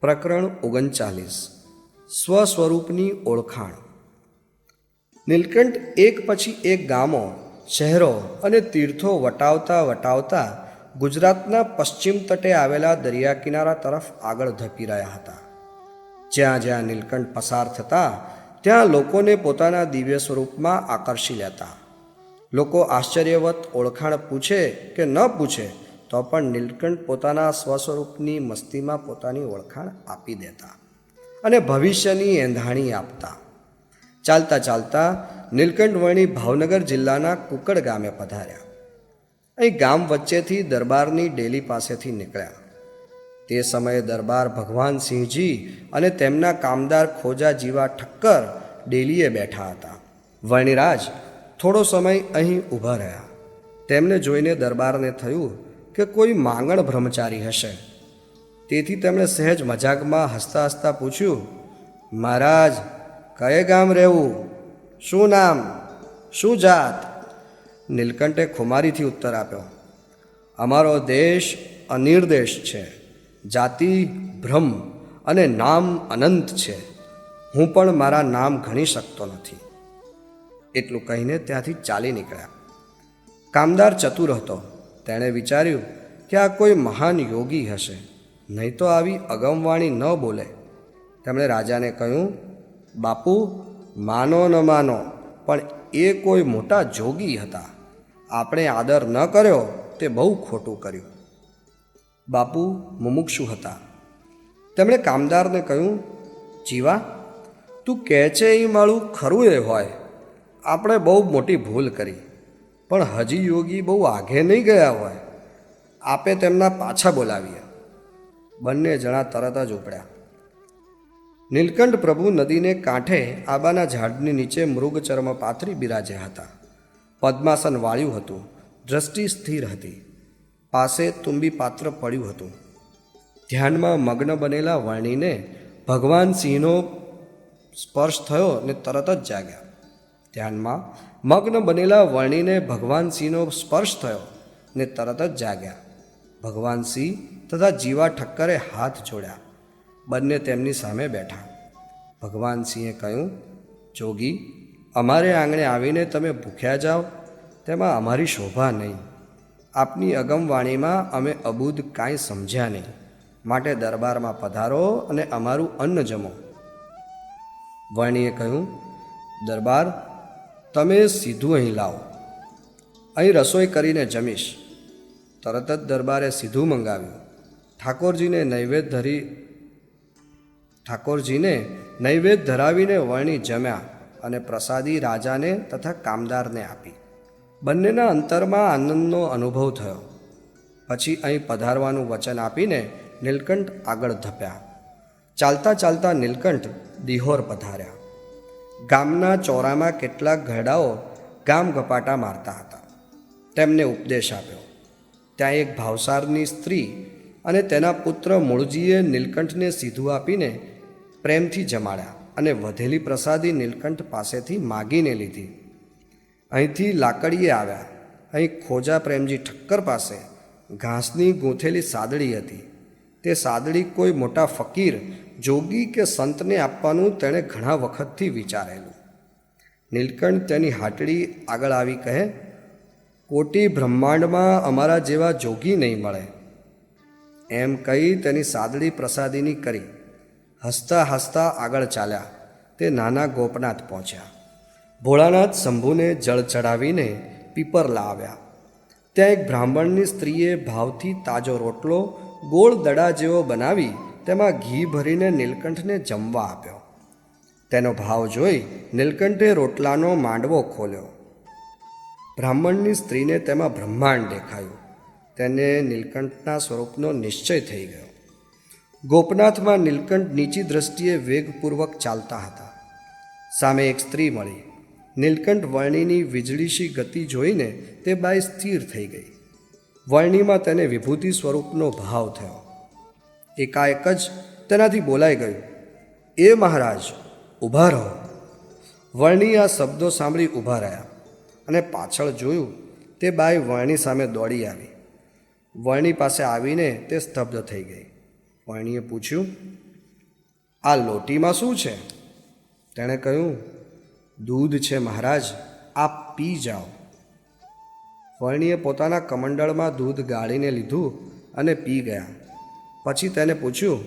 પ્રકરણ 39 સ્વસ્વરૂપની ઓળખાણ. નીલકંઠ એક પછી એક ગામો, શહેરો અને તીર્થો વટાવતા વટાવતા ગુજરાતના પશ્ચિમ તટે આવેલા દરિયા કિનારા તરફ આગળ ધપી રહ્યા હતા. જ્યાં જ્યાં નીલકંઠ પસાર થતા ત્યાં લોકોને પોતાના દિવ્ય સ્વરૂપમાં આકર્ષી લેતા. લોકો આશ્ચર્યવત ઓળખાણ પૂછે કે ન પૂછે તો પણ નીલકંઠ પોતાના સ્વસ્વરૂપની મસ્તીમાં પોતાની ઓળખાણ આપી દેતા અને ભવિષ્યની એંધાણી આપતા. ચાલતા ચાલતા નીલકંઠ વણી ભાવનગર જિલ્લાના કુકડ ગામે પધાર્યા. અહીં ગામ વચ્ચેથી દરબારની ડેલી પાસેથી નીકળ્યા. તે સમયે દરબાર ભગવાનસિંહજી અને તેમના કામદાર ખોજા જીવા ઠક્કર ડેલીએ બેઠા હતા. વણિરાજ થોડો સમય અહીં ઊભા રહ્યા. તેમને જોઈને દરબારને થયું કે કોઈ માંગણ બ્રહ્મચારી હશે. તેથી તેમણે સહેજ મજાકમાં હસતા હસતા પૂછ્યું, મહારાજ, કયે ગામ રહેવું? શું નામ? શું જાત? નીલકંઠે ખુમારીથી ઉત્તર આપ્યો, અમારો દેશ અનિર્દેશ છે, જાતિ બ્રહ્મ અને નામ અનંત છે. હું પણ મારા નામ ગણી શકતો નથી. એટલું કહીને ત્યાંથી ચાલી નીકળ્યા. કામદાર ચતુર હતો. તેણે વિચાર્યું કે આ કોઈ મહાન યોગી હશે, નહીં તો આવી અગમવાણી ન બોલે. તેમણે રાજાને કહ્યું, બાપુ, માનો ન માનો, પણ એ કોઈ મોટા જોગી હતા. આપણે આદર ન કર્યો તે બહુ ખોટું કર્યું. બાપુ મુમુક્ષુ હતા. તેમણે કામદારને કહ્યું, જીવા, તું કહે છે એ માળું ખરું એ હોય. આપણે બહુ મોટી ભૂલ કરી, પણ હજી યોગી બહુ આઘે નહીં ગયા હોય. આપે તેમના પાછા બોલાવીએ. બંને જણા તરત જ ઉપડ્યા. નીલકંઠ પ્રભુ નદીને કાંઠે આંબાના ઝાડની નીચે મૃગચર્મ પાથરી બિરાજ્યા હતા. પદ્માસન વાળ્યું હતું. દ્રષ્ટિ સ્થિર હતી. પાસે તુંબી પાત્ર પડ્યું હતું. ધ્યાનમાં મગ્ન બનેલા વર્ણીને ભગવાન સિંહનો સ્પર્શ થયો ને તરત જ જાગ્યા. ધ્યાનમાં મગ્ન બનેલા વર્ણીને ભગવાન સિંહનો સ્પર્શ થયો ને તરત જ જાગ્યા. ભગવાન સિંહ તથા જીવા ઠક્કરે હાથ જોડ્યા. બંને તેમની સામે બેઠા. ભગવાન સિંહે કહ્યું, જોગી, અમારે આંગણે આવીને તમે ભૂખ્યા જાઓ તેમાં અમારી શોભા નહીં. આપની અગમવાણીમાં અમે અબૂધ કાંઈ સમજ્યા નહીં. માટે દરબારમાં પધારો અને અમારું અન્ન જમો. વર્ણીએ કહ્યું, દરબાર, તમે સીધું અહીં લાવો. અહીં રસોઈ કરીને જમીશ. તરત જ દરબારે સીધું મંગાવ્યું. ઠાકોરજીને નૈવેદ્ય ધરાવીને વર્ણી જમ્યા અને પ્રસાદી રાજાને તથા કામદારને આપી. બંનેના અંતરમાં આનંદનો અનુભવ થયો. પછી અહીં પધારવાનું વચન આપીને નીલકંઠ આગળ ધપ્યા. ચાલતા ચાલતા નીલકંઠ દિહોર પધાર્યા. ગામના ચોરામાં કેટલાક ઘરડાઓ ગામ ગપાટા મારતા હતા. તેમને ઉપદેશ આપ્યો. ત્યાં એક ભાવસારની સ્ત્રી અને તેના પુત્ર મૂળજીએ નીલકંઠને સીધું આપીને પ્રેમથી જમાડ્યા અને વધેલી પ્રસાદી નીલકંઠ પાસેથી માગીને લીધી. અહીંથી લાકડીએ આવ્યા. અહીં ખોજા પ્રેમજી ઠક્કર પાસે ઘાસની ગૂંથેલી સાદડી હતી. તે સાદડી કોઈ મોટા ફકીર, જોગી કે સંતને આપવાનું તેણે ઘણા વખતથી વિચારેલું. નીલકંઠ તેની હાટડી આગળ આવી કહે, કોટી બ્રહ્માંડમાં અમારા જેવા જોગી નહીં મળે. એમ કહી તેની સાદડી પ્રસાદીની કરી. હસતા હસતા આગળ ચાલ્યા. તે નાના ગોપનાથ પહોંચ્યા. ભોળાનાથ શંભુને જળ ચડાવીને પીપરલા આવ્યા. ત્યાં એક બ્રાહ્મણની સ્ત્રીએ ભાવથી તાજો રોટલો ગોળ દડા જેવો બનાવી તેમાં ઘી ભરીને નીલકંઠને જમવા આપ્યો. તેનો ભાવ જોઈ નીલકંઠે રોટલાનો માંડવો ખોલ્યો. બ્રાહ્મણની સ્ત્રીને તેમાં બ્રહ્માંડ દેખાયું. તેને નીલકંઠના સ્વરૂપનો નિશ્ચય થઈ ગયો. ગોપનાથમાં નીલકંઠ નીચી દ્રષ્ટિએ વેગપૂર્વક ચાલતા હતા. સામે એક સ્ત્રી મળી. નીલકંઠ વર્ણીની વીજળીશી ગતિ જોઈને તે બાઈ સ્થિર થઈ ગઈ. વર્ણીમાં તેને વિભૂતિ સ્વરૂપનો ભાવ થયો. એકાએક જ તેનાથી બોલાઈ ગયું, એ મહારાજ, ઊભા રહો. વર્ણી આ શબ્દો સાંભળી ઊભા રહ્યા અને પાછળ જોયું. તે બાઈ વર્ણી સામે દોડી આવી. વર્ણી પાસે આવીને તે સ્તબ્ધ થઈ ગઈ. વર્ણીએ પૂછ્યું, આ લોટીમાં શું છે? તેણે કહ્યું, દૂધ છે મહારાજ, આપ પી જાઓ. વર્ણીએ પોતાના કમંડળમાં દૂધ ગાળીને લીધું અને પી ગયા. પછી તેને પૂછ્યું,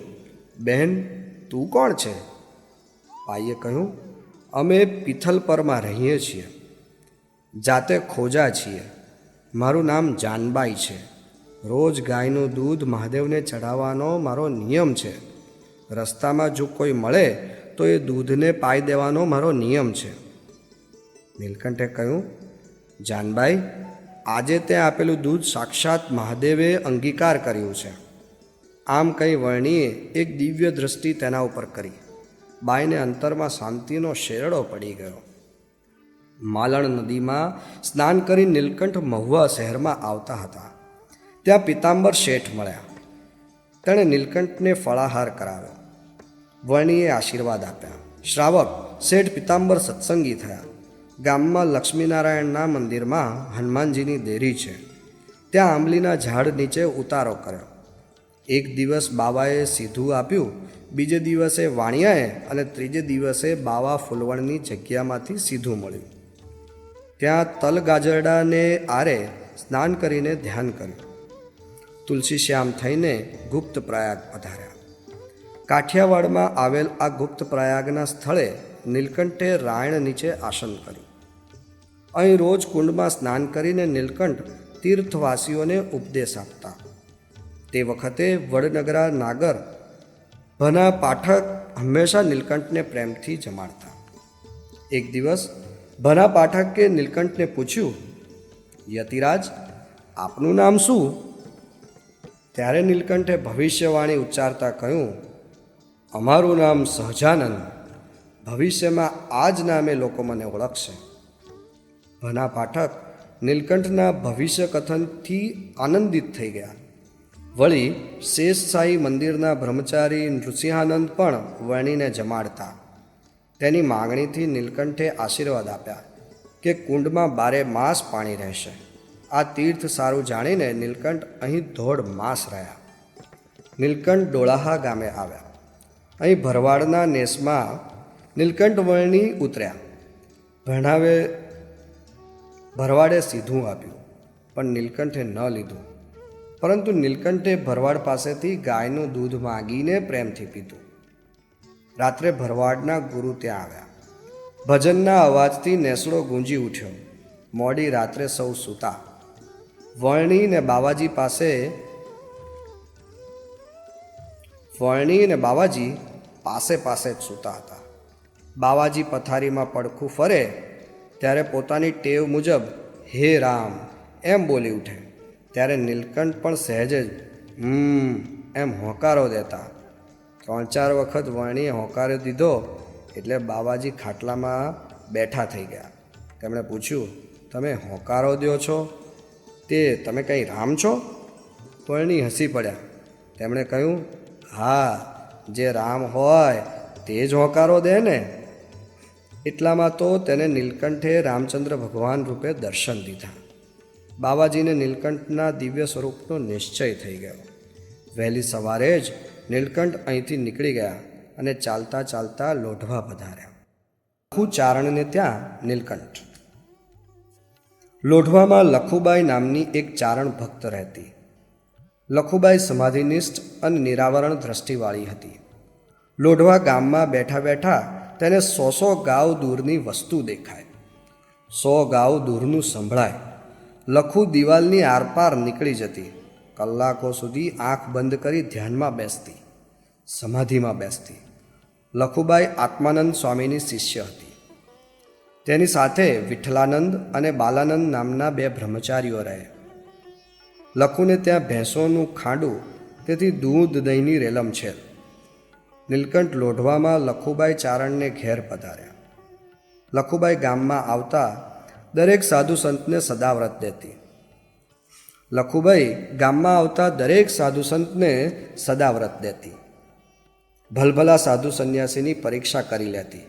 બહેન, તું કોણ છે? બાઈએ કહ્યું, અમે પિથલપરમાં રહીએ છીએ. જાતે ખોજા છીએ. મારું નામ જાનબાઈ છે. રોજ ગાયનું દૂધ મહાદેવને ચઢાવવાનો મારો નિયમ છે. રસ્તામાં જો કોઈ મળે તો એ દૂધને પાઈ દેવાનો મારો નિયમ છે. નીલકંઠે કહ્યું, જાનબાઈ, આજે તે આપેલું દૂધ સાક્ષાત મહાદેવે અંગીકાર કર્યું છે. આમ કહી વર્ણીએ એક દિવ્ય દૃષ્ટિ તેના ઉપર કરી. બાઈને અંતરમાં શાંતિનો શેરડો પડી ગયો. માલણ નદીમાં સ્નાન કરી નીલકંઠ મહુવા શહેરમાં આવતા હતા. ત્યાં પિતાંબર શેઠ મળ્યા. તેણે નીલકંઠને ફળાહાર કરાવ્યો. વર્ણીએ આશીર્વાદ આપ્યા. શ્રાવક શેઠ પિતાંબર સત્સંગી થયા. ગામમાં લક્ષ્મીનારાયણના મંદિરમાં હનુમાનજીની દેરી છે. ત્યાં આંબલીના ઝાડ નીચે ઉતારો કર્યો. એક દિવસ બાવાએ સીધું આપ્યું, બીજે દિવસે વાણિયાએ અને ત્રીજે દિવસે બાવા ફૂલવણની જગ્યામાંથી સીધું મળ્યું. ત્યાં તલ ગાજરડાને આરે સ્નાન કરીને ધ્યાન કર્યું. તુલસી શ્યામ થઈને ગુપ્ત પ્રયાગ પધાર્યા. કાઠિયાવાડમાં આવેલ આ ગુપ્ત પ્રયાગના સ્થળે નીલકંઠે રાયણ નીચે આસન કર્યું. અહીં રોજ કુંડમાં સ્નાન કરીને નીલકંઠ તીર્થવાસીઓને ઉપદેશ આપતા. તે વખતે વડનગરા નાગર ભના પાઠક હંમેશા નીલકંઠને પ્રેમથી જમાડતા. એક દિવસ ભના પાઠકે નીલકંઠને પૂછ્યું, યતિરાજ, આપનું નામ શું? ત્યારે નીલકંઠે ભવિષ્યવાણી ઉચ્ચારતા કહ્યું, અમારું નામ સહજાનંદ. ભવિષ્યમાં આ જ નામે લોકો મને ઓળખશે. ભના પાઠક નીલકંઠના ભવિષ્ય કથનથી આનંદિત થઈ ગયા. વળી શેષશાહી મંદિરના બ્રહ્મચારી નૃસિંહાનંદ પણ વર્ણીને જમાડતા. તેની માગણીથી નીલકંઠે આશીર્વાદ આપ્યા કે કુંડમાં 12 માસ પાણી રહેશે. આ તીર્થ સારું જાણીને નીલકંઠ અહીં 1.5 માસ રહ્યા. નીલકંઠ ડોળાહા ગામે આવ્યા. અહીં ભરવાડના નેસમાં નીલકંઠ વર્ણી ઉતર્યા. ભરવાડે સીધું આપ્યું, પણ નીલકંઠે ન લીધું. પરંતુ નીલકંઠે ભરવાડ પાસેથી ગાયનું દૂધ માગીને પ્રેમથી પીધું. રાત્રે ભરવાડના ગુરુ ત્યાં આવ્યા. ભજનના અવાજથી નેસડો ગુંજી ઉઠ્યો. મોડી રાત્રે સૌ સૂતા. વર્ણી ને બાવાજી પાસે જ સૂતા હતા. બાવાજી પથારીમાં પડખું ફરે ત્યારે પોતાની ટેવ મુજબ હે રામ એમ બોલી ઉઠે. ત્યારે નીલકંઠ પણ સહેજ જ એમ હોંકારો દેતા. 3-4 વખત વર્ણીએ હોંકારો દીધો એટલે બાવાજી ખાટલામાં બેઠા થઈ ગયા. તેમણે પૂછ્યું, તમે હોંકારો દો છો તે તમે કંઈ રામ છો? વર્ણી હસી પડ્યા. તેમણે કહ્યું, હા, જે રામ હોય તે જ હોંકારો દે ને. એટલામાં તો તેને નીલકંઠે રામચંદ્ર ભગવાન રૂપે દર્શન દીધા. બાવાજીને નીલકંઠના દિવ્ય સ્વરૂપનો નિશ્ચય થઈ ગયો. વહેલી સવારે જ નીલકંઠ અહીંથી નીકળી ગયા અને ચાલતા ચાલતા લોઢવા પધાર્યા. લખુ ચારણને ત્યાં નીલકંઠ. લોઢવામાં લખુબાઈ નામની એક ચારણ ભક્ત રહેતી. લખુબાઈ સમાધિનિષ્ઠ અને નિરાવરણ દ્રષ્ટિવાળી હતી. લોઢવા ગામમાં બેઠા બેઠા તેને 100 ગાવ દૂરની વસ્તુ દેખાય. 100 ગાવ દૂરનું સંભળાય. લખુ દિવાલની આરપાર નીકળી જતી. કલાકો સુધી આંખ બંધ કરી ધ્યાનમાં બેસતી, સમાધિમાં બેસતી. લખુબાઈ આત્માનંદ સ્વામીની શિષ્ય હતી. તેની સાથે વિઠ્ઠલાનંદ અને બાલાનંદ નામના 2 બ્રહ્મચારીઓ રહે. લખુને ત્યાં ભેંસોનું ખાંડું, તેથી દૂધ દહીંની રેલમછેલ. નીલકંઠ લોઢવામાં લખુબાઈ ચારણને ઘેર પધાર્યા. લખુબાઈ ગામમાં આવતા દરેક સાધુ સંતને સદાવ્રત દેતી. ભલભલા સાધુ સંન્યાસીની પરીક્ષા કરી લેતી.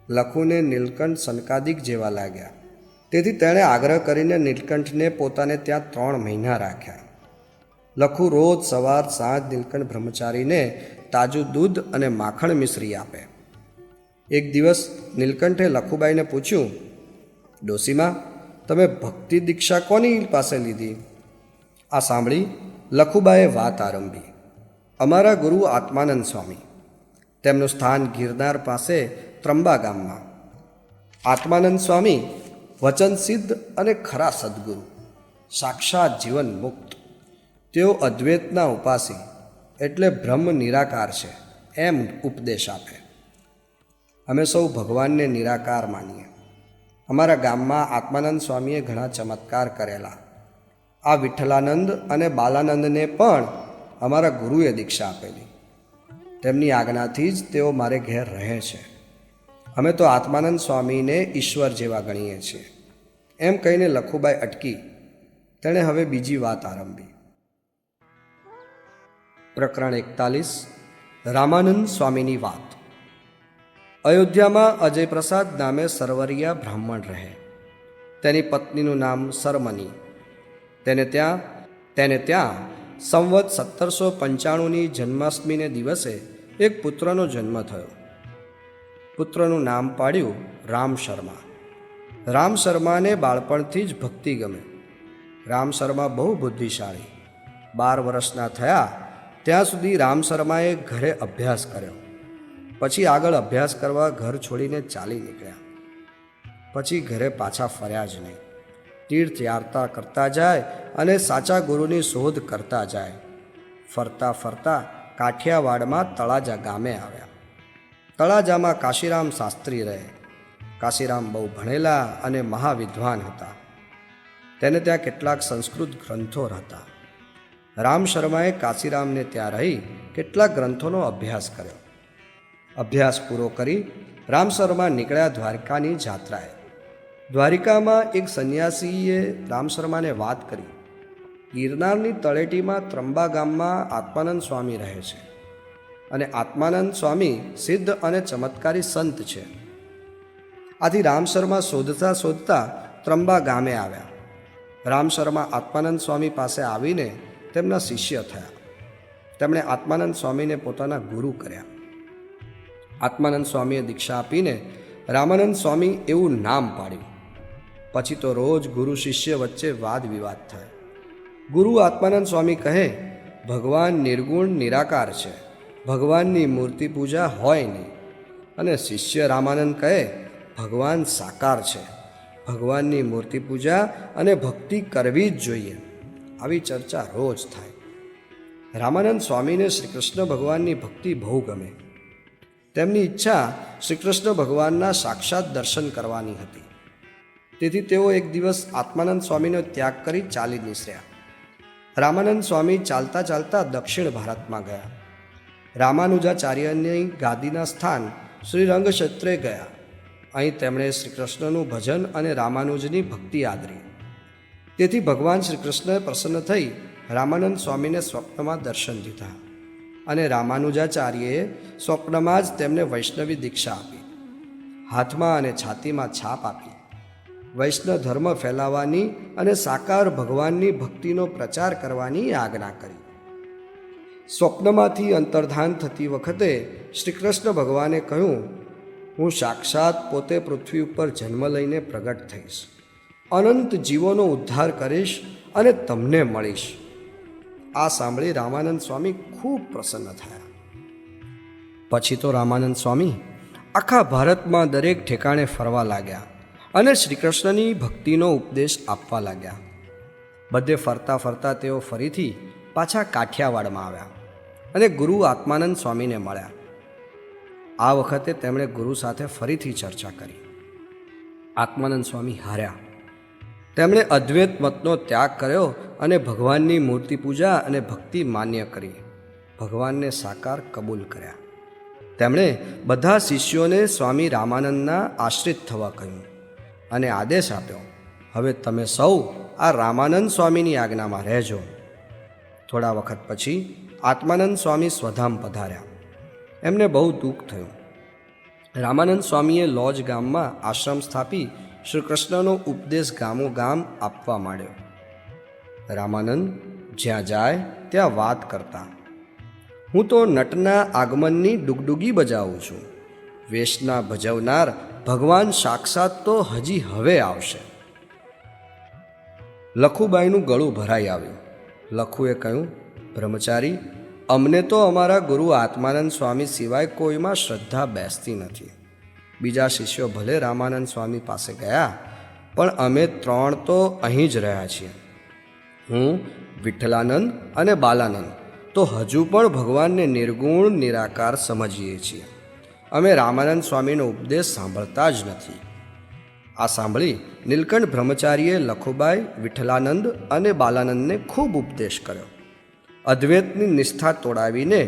લખુને નીલકંઠ સનકાદિક જેવા લાગ્યા. તેથી તેણે આગ્રહ કરીને નીલકંઠને પોતાને ત્યાં 3 મહિના રાખ્યા. લખુ રોજ સવાર સાંજ નીલકંઠ બ્રહ્મચારીને તાજું દૂધ અને માખણ મિશ્રી આપે. એક દિવસ નીલકંઠે લખુબાઈને પૂછ્યું, ડોસીમાં, તમે ભક્તિ દીક્ષા કોની પાસે લીધી? આ સાંભળી લખુબાએ વાત આરંભી. અમારા ગુરુ આત્માનંદ સ્વામી, તેમનું સ્થાન ગિરનાર પાસે ત્રંબા ગામમાં. આત્માનંદ સ્વામી વચનસિદ્ધ અને ખરા સદ્ગુરુ, સાક્ષાત જીવન મુક્ત. તેઓ અદ્વૈતના ઉપાસી એટલે બ્રહ્મ નિરાકાર છે એમ ઉપદેશ આપે. અમે સૌ ભગવાનને નિરાકાર માનીએ. અમારા ગામમાં આત્માનંદ સ્વામીએ ઘણા ચમત્કાર કરેલા. આ વિઠ્ઠલાનંદ અને બાલાનંદને પણ અમારા ગુરુએ દીક્ષા આપેલી. તેમની આજ્ઞાથી જ તેઓ મારે ઘેર રહે છે. અમે તો આત્માનંદ સ્વામીને ઈશ્વર જેવા ગણીએ છીએ. એમ કહીને લખુબાઈ અટકી. તેણે હવે બીજી વાત આરંભી. પ્રકરણ 41. રામાનંદ સ્વામીની વાત. અયોધ્યામાં અજયપ્રસાદ નામે સરવરિયા બ્રાહ્મણ રહે. તેની પત્નીનું નામ સરમની. તેને ત્યાં સંવત 1795ની જન્માષ્ટમીને દિવસે એક પુત્રનો જન્મ થયો. પુત્રનું નામ પાડ્યું રામ શર્મા. રામ શર્માને બાળપણથી જ ભક્તિ ગમે. રામ શર્મા બહુ બુદ્ધિશાળી. 12 વર્ષના થયા ત્યાં સુધી રામ શર્માએ ઘરે અભ્યાસ કર્યો. પછી આગળ અભ્યાસ કરવા ઘર છોડીને ચાલી નીકળ્યા. પછી ઘરે પાછા ફર્યા જ નહીં. તીર્થયાત્રા કરતા જાય અને સાચા ગુરુની શોધ કરતા જાય. ફરતા ફરતા કાઠિયાવાડમાં તળાજા ગામે આવ્યા. તળાજામાં કાશીરામ શાસ્ત્રી રહે. કાશીરામ બહુ ભણેલા અને મહાવિદ્વાન હતા. તેને ત્યાં કેટલાક સંસ્કૃત ગ્રંથો હતા. રામ શર્માએ કાશીરામને ત્યાં રહી કેટલાક ગ્રંથોનો અભ્યાસ કર્યો. અભ્યાસ પૂરો કરી રામ શર્મા નીકળ્યા દ્વારકાની જાત્રાએ. દ્વારિકામાં એક સંન્યાસીએ રામ શર્માને વાત કરી. ગિરનારની તળેટીમાં ત્રંબા ગામમાં આત્માનંદ સ્વામી રહે છે અને આત્માનંદ સ્વામી સિદ્ધ અને ચમત્કારી સંત છે. આથી રામ શર્મા શોધતા શોધતા ત્રંબા ગામે આવ્યા. રામ શર્મા આત્માનંદ સ્વામી પાસે આવીને તેમના શિષ્ય થયા. તેમણે આત્માનંદ સ્વામીને પોતાના ગુરુ કર્યા. આત્માનંદ સ્વામીએ દીક્ષા આપીને રામાનંદ સ્વામી એવું નામ પાડ્યું. પછી તો રોજ ગુરુ શિષ્ય વચ્ચે વાદ વિવાદ થાય. ગુરુ આત્માનંદ સ્વામી કહે, ભગવાન નિર્ગુણ નિરાકાર છે, ભગવાનની મૂર્તિ પૂજા હોય નહીં. અને શિષ્ય રામાનંદ કહે, ભગવાન સાકાર છે, ભગવાનની મૂર્તિ પૂજા અને ભક્તિ કરવી જ જોઈએ. આવી ચર્ચા રોજ થાય. રામાનંદ સ્વામીને શ્રી કૃષ્ણ ભગવાનની ભક્તિ બહુ ગમે. તેમની ઈચ્છા શ્રી કૃષ્ણ ભગવાનના સાક્ષાત દર્શન કરવાની હતી. તેથી તેઓ એક દિવસ આત્માનંદ સ્વામીનો ત્યાગ કરી ચાલી નીકળ્યા. રામાનંદ સ્વામી ચાલતા ચાલતા દક્ષિણ ભારતમાં ગયા. રામાનુજાચાર્યની ગાદીના સ્થાન શ્રી રંગક્ષેત્રે ગયા. અહીં તેમણે શ્રી કૃષ્ણનું ભજન અને રામાનુજની ભક્તિ આદરી. તેથી ભગવાન શ્રી કૃષ્ણએ પ્રસન્ન થઈ રામાનંદ સ્વામીને સ્વપ્નમાં દર્શન દીધા અને રામાનુજાચાર્યએ સ્વપ્નમાં જ તેમને વૈષ્ણવી દીક્ષા આપી. હાથમાં અને છાતીમાં છાપ આપી. વૈષ્ણવ ધર્મ ફેલાવવાની અને સાકાર ભગવાનની ભક્તિનો પ્રચાર કરવાની આજ્ઞા કરી. સ્વપ્નમાંથી અંતર્ધાન થતી વખતે શ્રી કૃષ્ણ ભગવાને કહ્યું, હું સાક્ષાત પોતે પૃથ્વી ઉપર જન્મ લઈને પ્રગટ થઈશ, અનંત જીવોનો ઉદ્ધાર કરીશ અને તમને મળીશ. આ સાંભળી રામાનંદ સ્વામી ખૂબ પ્રસન્ન થયા. પછી તો રામાનંદ સ્વામી આખા ભારતમાં દરેક ઠેકાણે ફરવા લાગ્યા અને શ્રી કૃષ્ણની ભક્તિનો ઉપદેશ આપવા લાગ્યા. બધે ફરતા ફરતા તેઓ ફરીથી પાછા કાઠિયાવાડમાં આવ્યા અને ગુરુ આત્માનંદ સ્વામીને મળ્યા. આ વખતે તેમણે ગુરુ સાથે ફરીથી ચર્ચા કરી. આત્માનંદ સ્વામી હાર્યા. તેમણે અદ્વૈત મતનો ત્યાગ કર્યો અને ભગવાનની મૂર્તિ પૂજા અને ભક્તિ માન્ય કરી. ભગવાનને સાકાર કબૂલ કર્યા. તેમણે બધા શિષ્યોને સ્વામી રામાનંદના આશ્રિત થવા કહ્યું અને આદેશ આપ્યો, હવે તમે સૌ આ રામાનંદ સ્વામીની આજ્ઞામાં રહેજો. થોડા વખત પછી આત્માનંદ સ્વામી સ્વધામ પધાર્યા. એમને બહુ દુઃખ થયું. રામાનંદ સ્વામીએ લોજ ગામમાં આશ્રમ સ્થાપી શ્રી કૃષ્ણનો ઉપદેશ ગામો ગામ આપવા માંડ્યો. રામાનંદ જ્યાં જાય ત્યાં વાત કરતા. હું તો નટના આગમનની ડુગડુગી બજાવું છું. વેશના ભજવનાર ભગવાન સાક્ષાત તો હજી હવે આવશે. લખુબાઈનું ગળું ભરાઈ આવ્યું. લખુએ કહ્યું, બ્રહ્મચારી, અમને તો અમારા ગુરુ આત્માનંદ સ્વામી સિવાય કોઈમાં શ્રદ્ધા બેસતી નથી. બીજા શિષ્યો ભલે રામાનંદ સ્વામી પાસે ગયા, પણ અમે 3 તો અહીં જ રહ્યા છીએ. હું, વિઠ્ઠલાનંદ અને બાલાનંદ તો હજુ પણ ભગવાનને નિર્ગુણ નિરાકાર સમજીએ છીએ. અમે રામાનંદ સ્વામીનો ઉપદેશ સાંભળતા જ નથી. આ સાંભળી નીલકંઠ બ્રહ્મચારીએ લખુબાઈ, વિઠ્ઠલાનંદ અને બાલાનંદને ખૂબ ઉપદેશ કર્યો. અદ્વૈતની નિષ્ઠા તોડાવીને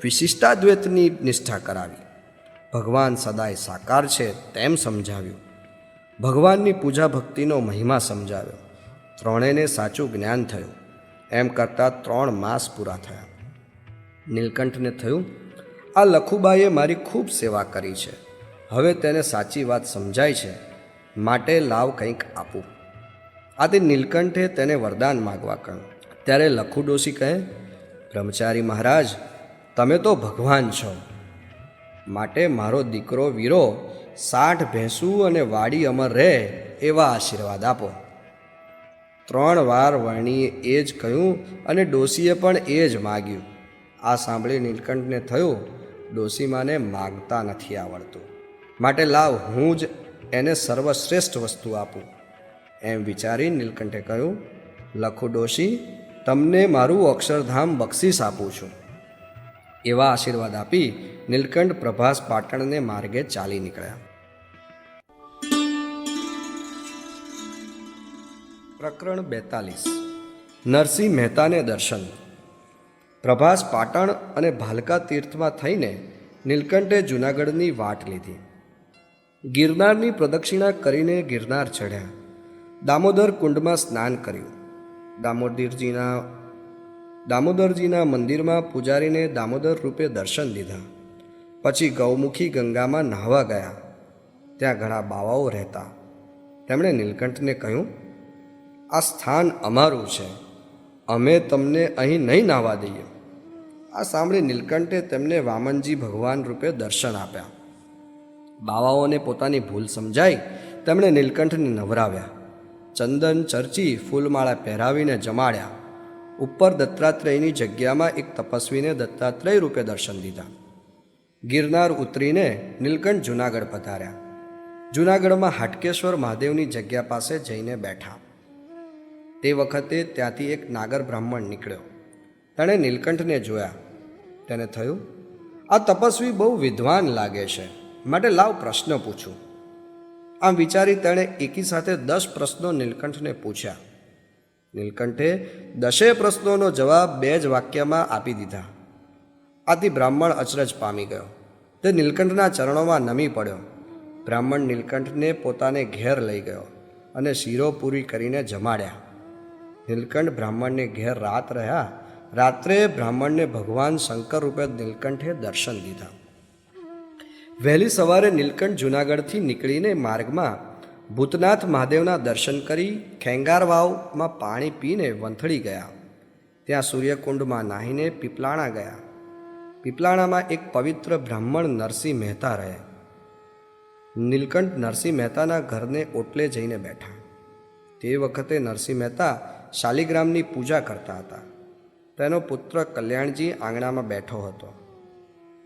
વિશિષ્ટાદ્વૈતની નિષ્ઠા કરાવી. ભગવાન સદાય સાકાર છે તેમ સમજાવ્યું. ભગવાનની પૂજા ભક્તિનો મહિમા સમજાવ્યો. ત્રણેયને સાચું જ્ઞાન થયું. એમ કરતાં 3 માસ પૂરા થયા. નીલકંઠને થયું, આ લખુબાઈએ મારી ખૂબ સેવા કરી છે. હવે તેને સાચી વાત સમજાય છે, માટે લાવ કંઈક આપું. આથી નીલકંઠે તેને વરદાન માગવા કહ્યું. ત્યારે લખુ ડોશી કહે, બ્રહ્મચારી મહારાજ, તમે તો ભગવાન છો, માટે મારો દીકરો વીરો 60 ભેંસું અને વાડી અમર રહે એવા આશીર્વાદ આપો. 3 વાર વર્ણીએ એ જ કહ્યું અને ડોશીએ પણ એ જ માગ્યું. આ સાંભળી નીલકંઠને થયું, ડોશીમાને માગતા નથી આવડતું, માટે લાવ હું જ એને સર્વશ્રેષ્ઠ વસ્તુ આપું. એમ વિચારી નીલકંઠે કહ્યું, લખુ ડોશી, તમને મારું અક્ષરધામ બક્ષિસ આપું છું. એવા આશીર્વાદ આપી નીલકંઠ પ્રભાસ પાટણને માર્ગે ચાલી નીકળ્યા. પ્રકરણ 42. નરસિંહ મહેતાને દર્શન. પ્રભાસ પાટણ અને ભાલકા તીર્થમાં થઈને નીલકંઠે જૂનાગઢની વાટ લીધી. ગિરનારની પ્રદક્ષિણા કરીને ગિરનાર ચઢ્યા. દામોદર કુંડમાં સ્નાન કર્યું. દામોદરજીના મંદિરમાં પૂજારીને દામોદર રૂપે દર્શન લીધા. પછી ગૌમુખી ગંગામાં નહાવા ગયા. ત્યાં ઘણા બાવાઓ રહેતા. તેમણે નીલકંઠને કહ્યું, આ સ્થાન અમારું છે, અમે તમને અહીં નહીં નાહવા દઈએ. આ સાંભળી નીલકંઠે તેમને વામનજી ભગવાન રૂપે દર્શન આપ્યા. બાવાઓને પોતાની ભૂલ સમજાઈ તેમણે નીલકંઠને નવરાવ્યા. ચંદન ચર્ચી ફૂલમાળા પહેરાવીને જમાડ્યા. ઉપર દત્તાત્રેયની જગ્યામાં એક તપસ્વીને દત્તાત્રેય રૂપે દર્શન દીધા. ગિરનાર ઉતરીને નીલકંઠ જૂનાગઢ પધાર્યા. જૂનાગઢમાં હાટકેશ્વર મહાદેવની જગ્યા પાસે જઈને બેઠા. તે વખતે ત્યાંથી એક નાગર બ્રાહ્મણ નીકળ્યો. તેણે નીલકંઠને જોયા. તેને થયું, આ તપસ્વી બહુ વિદ્વાન લાગે છે, માટે લાવ પ્રશ્ન પૂછું. આમ વિચારી તેણે એકી સાથે 10 પ્રશ્નો નીલકંઠને પૂછ્યા. નીલકંઠે 10 પ્રશ્નોનો જવાબ 2 જ વાક્યમાં આપી દીધા. આથી બ્રાહ્મણ અચરજ પામી ગયો. તે નીલકંઠના ચરણોમાં નમી પડ્યો. બ્રાહ્મણ નીલકંઠને પોતાને ઘેર લઈ ગયો અને શીરો પૂરી કરીને જમાડ્યા. નીલકંઠ બ્રાહ્મણને ઘેર રાત રહ્યા. રાત્રે બ્રાહ્મણને ભગવાન શંકર રૂપે નીલકંઠે દર્શન દીધા. વહેલી સવારે નીલકંઠ જૂનાગઢથી નીકળીને માર્ગમાં ભૂતનાથ મહાદેવના દર્શન કરી ખેંગાર વાવમાં પાણી પીને વંથળી ગયા. ત્યાં સૂર્યકુંડમાં નાહીને પીપલાણા ગયા. પીપલાણામાં એક પવિત્ર બ્રાહ્મણ નરસિંહ મહેતા રહે. નીલકંઠ નરસિંહ મહેતાના ઘરને ઓટલે જઈને બેઠા. તે વખતે નરસિંહ મહેતા શાલિગ્રામની પૂજા કરતા હતા. તેનો પુત્ર કલ્યાણજી આંગણામાં બેઠો હતો.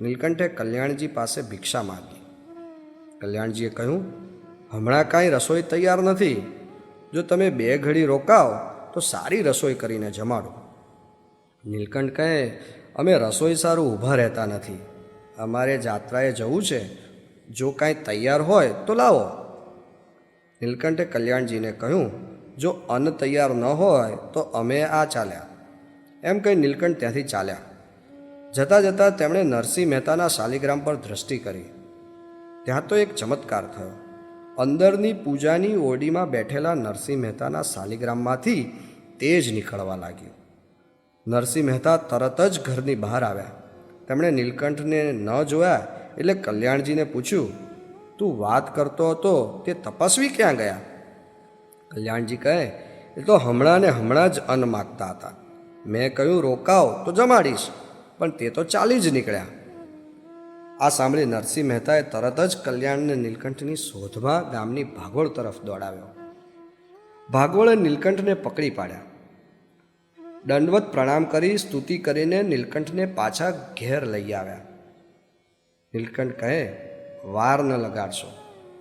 નીલકંઠે કલ્યાણજી પાસે ભિક્ષા માંગી. કલ્યાણજીએ કહ્યું, હમણાં કાંઈ રસોઈ તૈયાર નથી. જો તમે 2 ઘડી રોકાવ તો સારી રસોઈ કરીને જમાડો. નીલકંઠ કહે, અમે રસોઈ સારું ઊભા રહેતા નથી. અમારે જાત્રાએ જવું છે. જો કાંઈ તૈયાર હોય તો લાવો. નીલકંઠે કલ્યાણજીને કહ્યું, જો અન્ન તૈયાર ન હોય તો અમે આ ચાલ્યા. એમ કહી નીલકંઠ ત્યાંથી ચાલ્યા. જતાં જતાં તેમણે નરસિંહ મહેતાના શાલિગ્રામ પર દૃષ્ટિ કરી. ત્યાં તો એક ચમત્કાર થયો. અંદરની પૂજાની ઓરડીમાં બેઠેલા નરસિંહ મહેતાના શાલિગ્રામમાંથી તેજ નીકળવા લાગ્યું. નરસિંહ મહેતા તરત જ ઘરની બહાર આવ્યા. તેમણે નીલકંઠને ન જોયા એટલે કલ્યાણજીને પૂછ્યું, તું વાત કરતો હતો તે તપસ્વી ક્યાં ગયા? કલ્યાણજી કહે, એ તો હમણાં જ અન્ન માગતા હતા. મેં કહ્યું રોકાવ તો જમાડીશ. પણ તે તો ચાલી જ નીકળ્યા. આ સાંભળી નરસિંહ મહેતાએ તરત જ કલ્યાણને નીલકંઠની શોધમાં ગામની ભાગોળ તરફ દોડાવ્યો. ભાગોળે નીલકંઠને પકડી પાડ્યા. દંડવત પ્રણામ કરી સ્તુતિ કરીને નીલકંઠને પાછા ઘેર લઈ આવ્યા. નીલકંઠ કહે, વાર ન લગાડશો,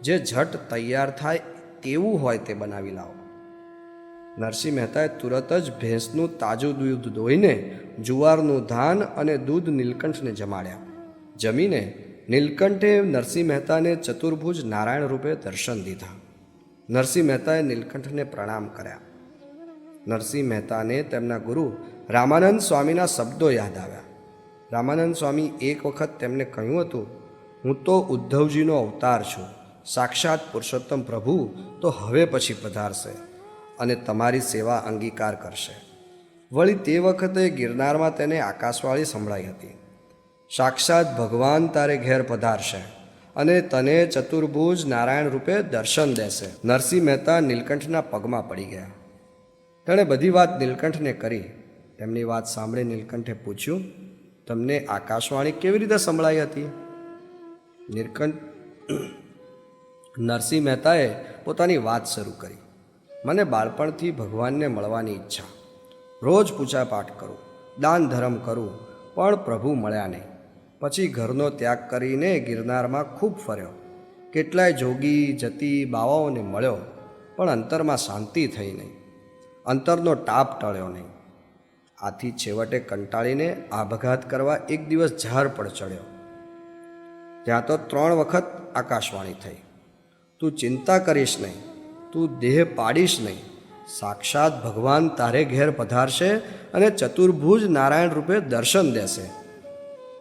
જે ઝટ તૈયાર થાય તેવું હોય તે બનાવી લાવો. નરસિંહ મહેતાએ તુરત જ ભેંસનું તાજું દૂધ દોઈને જુવારનું ધાન અને દૂધ નીલકંઠને જમાડ્યા. જમીને નીલકંઠે નરસિંહ મહેતાને ચતુર્ભુજ નારાયણ રૂપે દર્શન દીધા. નરસિંહ મહેતાએ નીલકંઠને પ્રણામ કર્યા. નરસિંહ મહેતાને તેમના ગુરુ રામાનંદ સ્વામીના શબ્દો યાદ આવ્યા. રામાનંદ સ્વામી એક વખત તેમને કહ્યું હતું, હું તો ઉદ્ધવજીનો અવતાર છું, સાક્ષાત પુરુષોત્તમ પ્રભુ તો હવે પછી પધારશે અને તમારી સેવા અંગીકાર કરશે. વળી તે વખતે ગિરનારમાં તેને આકાશવાણી સંભળાઈ હતી, સાક્ષાત ભગવાન તારે ઘેર પધારશે અને તને ચતુર્ભુજ નારાયણ રૂપે દર્શન દેશે. નરસિંહ મહેતા નીલકંઠના પગમાં પડી ગયા. તેણે બધી વાત નીલકંઠને કરી. તેમની વાત સાંભળી નીલકંઠે પૂછ્યું, તમને આકાશવાણી કેવી રીતે સંભળાઈ હતી? નરસિંહ મહેતાએ પોતાની વાત શરૂ કરી. મને બાળપણથી ભગવાનને મળવાની ઈચ્છા. રોજ પૂજાપાઠ કરું, દાન ધર્મ કરું, પણ પ્રભુ મળ્યા નહીં. પછી ઘરનો ત્યાગ કરીને ગિરનારમાં ખૂબ ફર્યો. કેટલાય જોગી જતી બાવાઓને મળ્યો, પણ અંતરમાં શાંતિ થઈ નહીં, અંતરનો તાપ ટળ્યો નહીં. આથી છેવટે કંટાળીને આપઘાત કરવા એક દિવસ ઝાડ પર ચડ્યો. ત્યાં તો 3 વખત આકાશવાણી થઈ, તું ચિંતા કરીશ નહીં, તું દેહ પાડીશ નહીં, સાક્ષાત ભગવાન તારે ઘેર પધારશે અને ચતુર્ભુજ નારાયણ રૂપે દર્શન દેશે.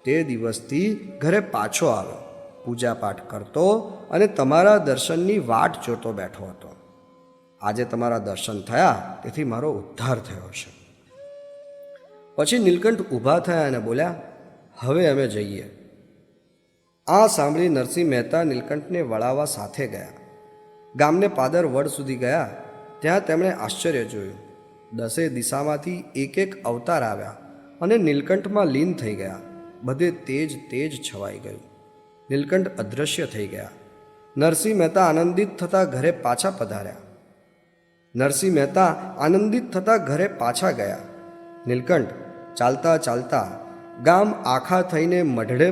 તે દિવસથી ઘરે પાછો આવ્યો, પૂજાપાઠ કરતો અને તમારા દર્શનની વાટ જોતો બેઠો હતો. આજે તમારા દર્શન થયા તેથી મારો ઉદ્ધાર થયો છે. પછી નીલકંઠ ઊભા થયા અને બોલ્યા, હવે અમે જઈએ. આ સાંભળી નરસિંહ મહેતા નીલકંઠને વળાવવા સાથે ગયા. ગામને પાદર વડ સુધી ગયા. ત્યાં તેમણે આશ્ચર્ય જોયું. 10 દિશામાંથી એક અવતાર આવ્યા અને નીલકંઠમાં લીન થઈ ગયા. બધે તેજ છવાઈ ગયું. નીલકંઠ અદૃશ્ય થઈ ગયા. નરસિંહ મહેતા આનંદિત થતાં ઘરે પાછા પધાર્યા. નરસિંહ મહેતા આનંદિત થતાં ઘરે પાછા ગયા. નીલકંઠ ચાલતા ચાલતા ગામ આખા થઈને મઢડે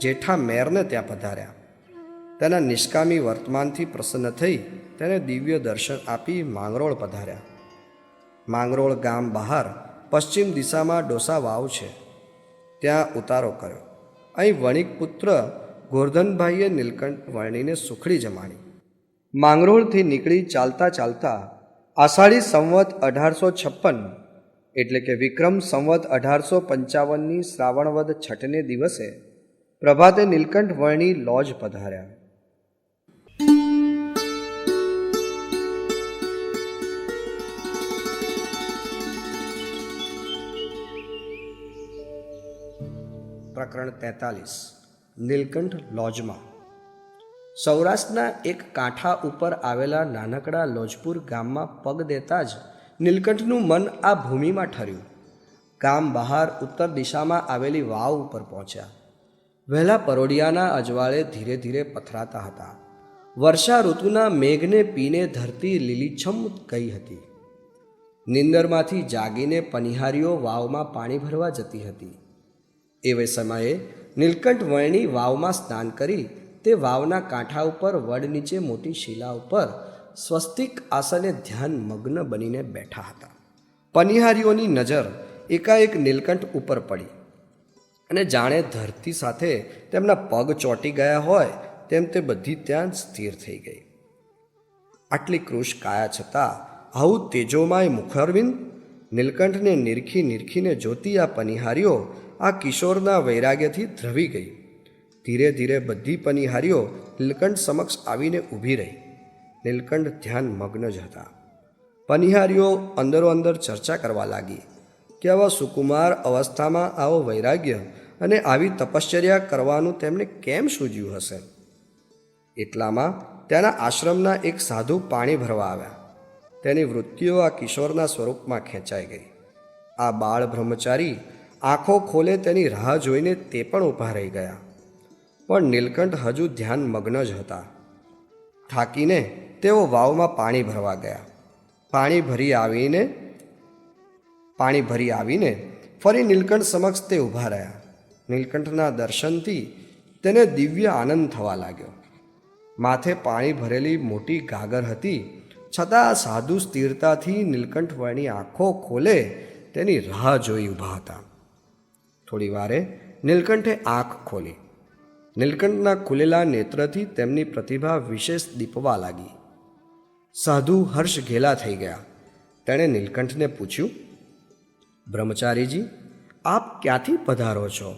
જેઠા મેરને ત્યાં પધાર્યા. તેના નિષ્કામી વર્તમાનથી પ્રસન્ન થઈ તેને દિવ્ય દર્શન આપી માંગરોળ પધાર્યા. માંગરોળ ગામ બહાર પશ્ચિમ દિશામાં ડોસા વાવ છે, ત્યાં ઉતારો કર્યો. અહીં વણિક પુત્ર ગોરધનભાઈએ નીલકંઠ વર્ણીને સુખડી જમાડી. માંગરોળથી નીકળી ચાલતા ચાલતા આષાઢી સંવત 1856 એટલે કે વિક્રમ સંવત 1855ની શ્રાવણવદ છઠને દિવસે પ્રભાતે નીલકંઠ વર્ણી લોજ પધાર્યા. પ્રકરણ 43. નીલકંઠ લોજમાં. સૌરાષ્ટ્રના એક કાંઠા ઉપર આવેલા નાનકડા લોજપુર ગામમાં પગ દેતા જ નીલકંઠનું મન આ ભૂમિમાં ઠર્યું. ગામ બહાર ઉત્તર દિશામાં આવેલી વાવ ઉપર પહોંચ્યા. વહેલા પરોડિયાના અજવાળે ધીરે ધીરે પથરાતા હતા. વર્ષા ઋતુના મેઘને પીને ધરતી લીલીછમ ગઈ હતી. નિંદરમાંથી જાગીને પનિહારીઓ વાવમાં પાણી ભરવા જતી હતી. એવે સમયે નીલકંઠ વર્ણી વાવમાં સ્નાન કરી તે વાવના કાંઠા ઉપર વડ નીચે મોટી શિલા ઉપર સ્વસ્તિક આસને ધ્યાન મગ્ન બનીને બેઠા હતા. પનિહારીઓની નજર એકાએક નીલકંઠ ઉપર પડી અને જાણે ધરતી સાથે તેમના પગ ચોંટી ગયા હોય તેમ તે બધી ત્યાં જ સ્થિર થઈ ગઈ. આટલી કૃશ કાયા છતાં આવું તેજોમય મુખરવિંદ નીલકંઠને નિરખીને જોતી આ પનિહારીઓ આ કિશોરના વૈરાગ્યથી ધ્રવી ગઈ. ધીરે ધીરે બધી પનિહારીઓ નીલકંઠ સમક્ષ આવીને ઊભી રહી. નીલકંઠ ધ્યાન મગ્ન જ હતા. પનિહારીઓ અંદરોઅંદર ચર્ચા કરવા લાગી કે આવા સુકુમાર અવસ્થામાં આવો વૈરાગ્ય અને આવી તપશ્ચર્યા કરવાનું તેમને કેમ સૂઝ્યું હશે. એટલામાં ત્યાંના આશ્રમના એક સાધુ પાણી ભરવા આવ્યા. તેની વૃત્તિઓ આ કિશોરના સ્વરૂપમાં ખેંચાઈ ગઈ. આ બાળ બ્રહ્મચારી આંખો ખોલે તેની રાહ જોઈને તે પણ ઊભા રહી ગયા. પણ નીલકંઠ હજુ ધ્યાન મગ્ન જ હતા. થાકીને તેઓ વાવમાં પાણી ભરવા ગયા. પાણી ભરી આવીને ફરી નીલકંઠ સમક્ષ તે ઊભા રહ્યા. નીલકંઠના દર્શનથી તેને દિવ્ય આનંદ થવા લાગ્યો. માથે પાણી ભરેલી મોટી ગાગર હતી, છતાં સાધુ સ્થિરતાથી નીલકંઠ વર્ણી આંખો ખોલે તેની રાહ જોઈ ઊભા હતા. થોડી વારે નીલકંઠે આંખ ખોલી. નીલકંઠના ખુલેલા નેત્રથી તેમની પ્રતિભા વિશેષ દીપવા લાગી. સાધુ હર્ષ ઘેલા થઈ ગયા. તેણે નીલકંઠને પૂછ્યું, બ્રહ્મચારીજી, આપ ક્યાંથી પધારો છો?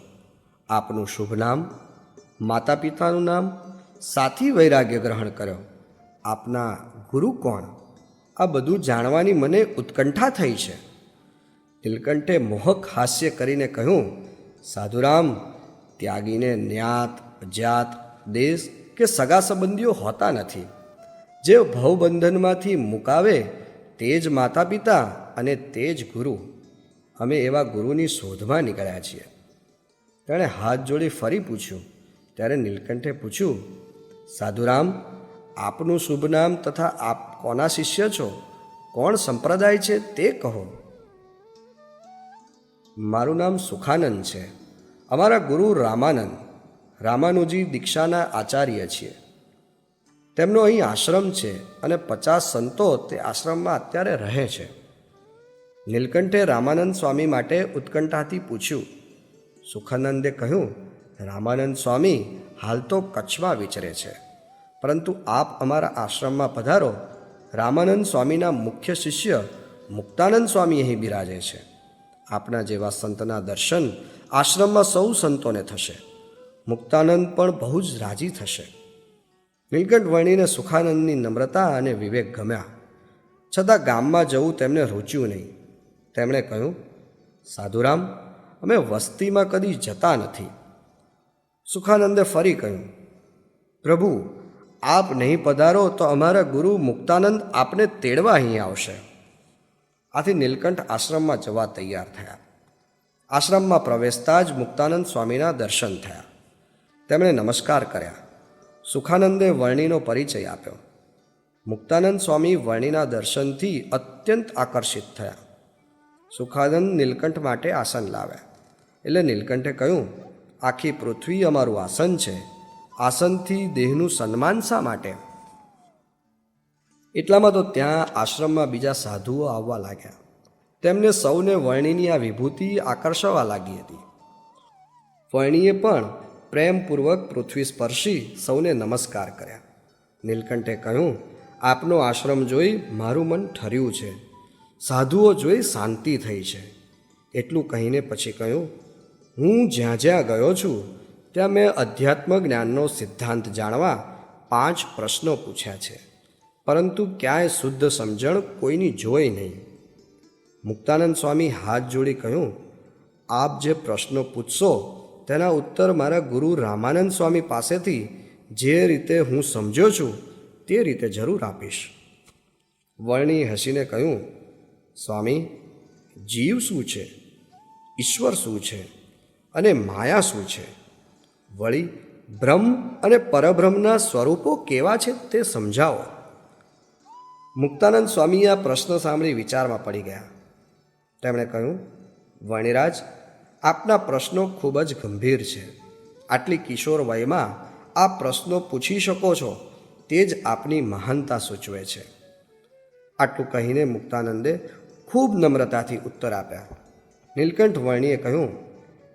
આપનું શુભ નામ, માતા પિતાનું નામ, સાથી વૈરાગ્ય ગ્રહણ કર્યો, આપના ગુરુ કોણ? આ બધું જાણવાની મને ઉત્કંઠા થઈ છે. નીલકંઠે મોહક હાસ્ય કરીને કહ્યું, સાધુરામ, ત્યાગીને જ્ઞાત, જાત, દેશ કે સગા સંબંધીઓ હોતા નથી. જે ભવબંધનમાંથી મુકાવે તે જ માતા પિતા અને તે જ ગુરુ. અમે એવા ગુરુની શોધમાં નીકળ્યા છીએ. તેણે હાથ જોડી ફરી પૂછ્યું. ત્યારે નીલકંઠે પૂછ્યું, સાધુરામ, આપનું શુભ નામ તથા આપ કોના શિષ્ય છો? કોણ સંપ્રદાય છે તે કહો. મારું નામ સુખાનંદ છે. અમારા ગુરુ રામાનુજી દીક્ષાના આચાર્ય છીએ. તેમનો અહીં આશ્રમ છે અને 50 સંતો તે આશ્રમમાં અત્યારે રહે છે. નીલકંઠે રામાનંદ સ્વામી માટે ઉત્કંઠાથી પૂછ્યું. સુખાનંદે કહ્યું, રામાનંદ સ્વામી હાલ તો કચ્છમાં વિચરે છે, પરંતુ આપ અમારા આશ્રમમાં પધારો. રામાનંદ સ્વામીના મુખ્ય શિષ્ય મુક્તાનંદ સ્વામી અહીં બિરાજે છે. આપના જેવા સંતના દર્શન આશ્રમમાં સૌ સંતોને થશે. મુક્તાનંદ પણ બહુ જ રાજી થશે. નીલકંઠ વર્ણીને સુખાનંદની નમ્રતા અને વિવેક ગમ્યા, છતાં ગામમાં જવું તેમને રૂચ્યું નહીં. તેમણે કહ્યું, સાધુરામ, અમે વસ્તીમાં કદી જતા નથી. સુખાનંદે ફરી કહ્યું, પ્રભુ, આપ નહીં પધારો તો અમારા ગુરુ મુક્તાનંદ આપને તેડવા અહીં આવશે. આથી નીલકંઠ આશ્રમમાં જવા તૈયાર થયા. આશ્રમમાં પ્રવેશતા જ મુક્તાનંદ સ્વામીના દર્શન થયા. તેમણે નમસ્કાર કર્યા. સુખાનંદે વર્ણીનો પરિચય આપ્યો. મુક્તાનંદ સ્વામી વર્ણીના દર્શનથી અત્યંત આકર્ષિત થયા. સુખાનંદ નીલકંઠ માટે આસન લાવ્યા. એટલે નીલકંઠે કહ્યું, આખી પૃથ્વી અમારું આસન છે. આસનથી દેહનું સન્માન શા માટે? એટલામાં તો ત્યાં આશ્રમમાં બીજા સાધુઓ આવવા લાગ્યા. તેમને સૌને વર્ણીની આ વિભૂતિ આકર્ષવા લાગી હતી. વર્ણીએ પણ પ્રેમપૂર્વક પૃથ્વી સ્પર્શી સૌને નમસ્કાર કર્યા. નીલકંઠે કહ્યું, આપનો આશ્રમ જોઈ મારું મન ઠર્યું છે. સાધુઓ જોઈ શાંતિ થઈ છે. એટલું કહીને પછી કહ્યું, હું જ્યાં જ્યાં ગયો છું ત્યાં મેં અધ્યાત્મ જ્ઞાનનો સિદ્ધાંત જાણવા 5 પ્રશ્નો પૂછ્યા છે, પરંતુ ક્યાંય શુદ્ધ સમજણ કોઈની જોઈ નહીં. મુક્તાનંદ સ્વામી હાથ જોડી કહ્યું, આપ જે પ્રશ્નો પૂછશો તેના ઉત્તર મારા ગુરુ રામાનંદ સ્વામી પાસેથી જે રીતે હું સમજ્યો છું તે રીતે જરૂર આપીશ. વર્ણી હસીને કહ્યું, સ્વામી, જીવ શું છે, ઈશ્વર શું છે અને માયા શું છે? વળી બ્રહ્મ અને પરબ્રહ્મના સ્વરૂપો કેવા છે તે સમજાવો. મુક્તાનંદ સ્વામી આ પ્રશ્ન સાંભળી વિચારમાં પડી ગયા. તેમણે કહ્યું, વર્ણિરાજ, આપના પ્રશ્નો ખૂબ જ ગંભીર છે. આટલી કિશોર વયમાં આ પ્રશ્નો પૂછી શકો છો તે જ આપની મહાનતા સૂચવે છે. આટલું કહીને મુક્તાનંદે ખૂબ નમ્રતાથી ઉત્તર આપ્યા. નીલકંઠ વર્ણીએ કહ્યું,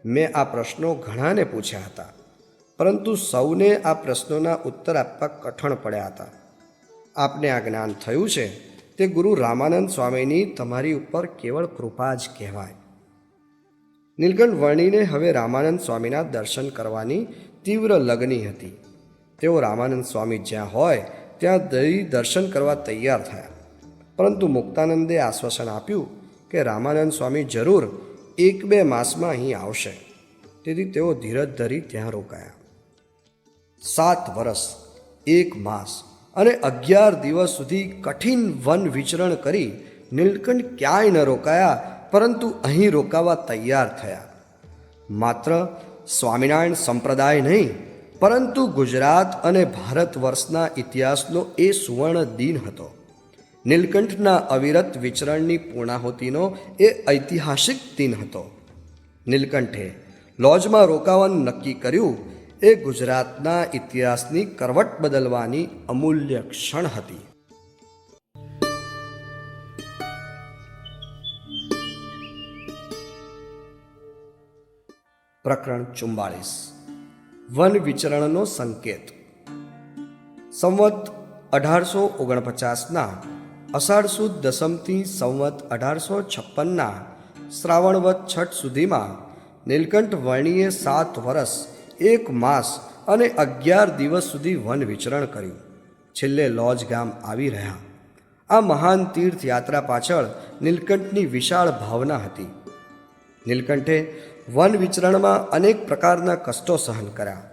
મેં આ પ્રશ્નો ઘણાને પૂછ્યા હતા, પરંતુ સૌને આ પ્રશ્નોના ઉત્તર આપવા કઠણ પડ્યા હતા. આપને આ જ્ઞાન થયું છે તે ગુરુ રામાનંદ સ્વામીની તમારી ઉપર કેવળ કૃપા જ કહેવાય. નીલકંઠ વર્ણીને હવે રામાનંદ સ્વામીના દર્શન કરવાની તીવ્ર લગની હતી. તેઓ રામાનંદ સ્વામી જ્યાં હોય ત્યાં દર્શન કરવા તૈયાર થયા, પરંતુ મુક્તાનંદે આશ્વાસન આપ્યું કે રામાનંદ સ્વામી જરૂર 1-2 માસમાં અહીં આવશે. તેથી તેઓ ધીરજ ધરી ત્યાં રોકાયા. 7 વર્ષ 1 માસ અને 11 દિવસ સુધી કઠિન વન વિચરણ કરી નીલકંઠ ક્યાંય ન રોકાયા, પરંતુ અહીં રોકાવા તૈયાર થયા. માત્ર સ્વામિનારાયણ સંપ્રદાય નહીં, પરંતુ ગુજરાત અને ભારત વર્ષના ઇતિહાસનો એ સુવર્ણ દિન હતો. નીલકંઠના અવિરત વિચરણની પૂર્ણાહુતિનો એ ઐતિહાસિક દિન હતો. નીલકંઠે લોજમાં રોકાવાનું નક્કી કર્યું એ ગુજરાતના ઇતિહાસની કરવટ બદલવાની અમૂલ્ય ક્ષણ હતી. પ્રકરણ 44 વન વિચરણનો સંકેત. સંવત 1849ના અષાઢ સુદ દસમથી સંવત 1856ના શ્રાવણવદ છઠ સુધીમાં નીલકંઠ વર્ણીએ 7 વર્ષ 1 માસ અને 11 દિવસ સુધી વન વિચરણ કર્યું. છેલ્લે લોજ ગામ આવી રહ્યા. આ મહાન તીર્થયાત્રા પાછળ નીલકંઠની વિશાળ ભાવના હતી. નીલકંઠે વન વિચરણમાં અનેક પ્રકારના કષ્ટો સહન કર્યા.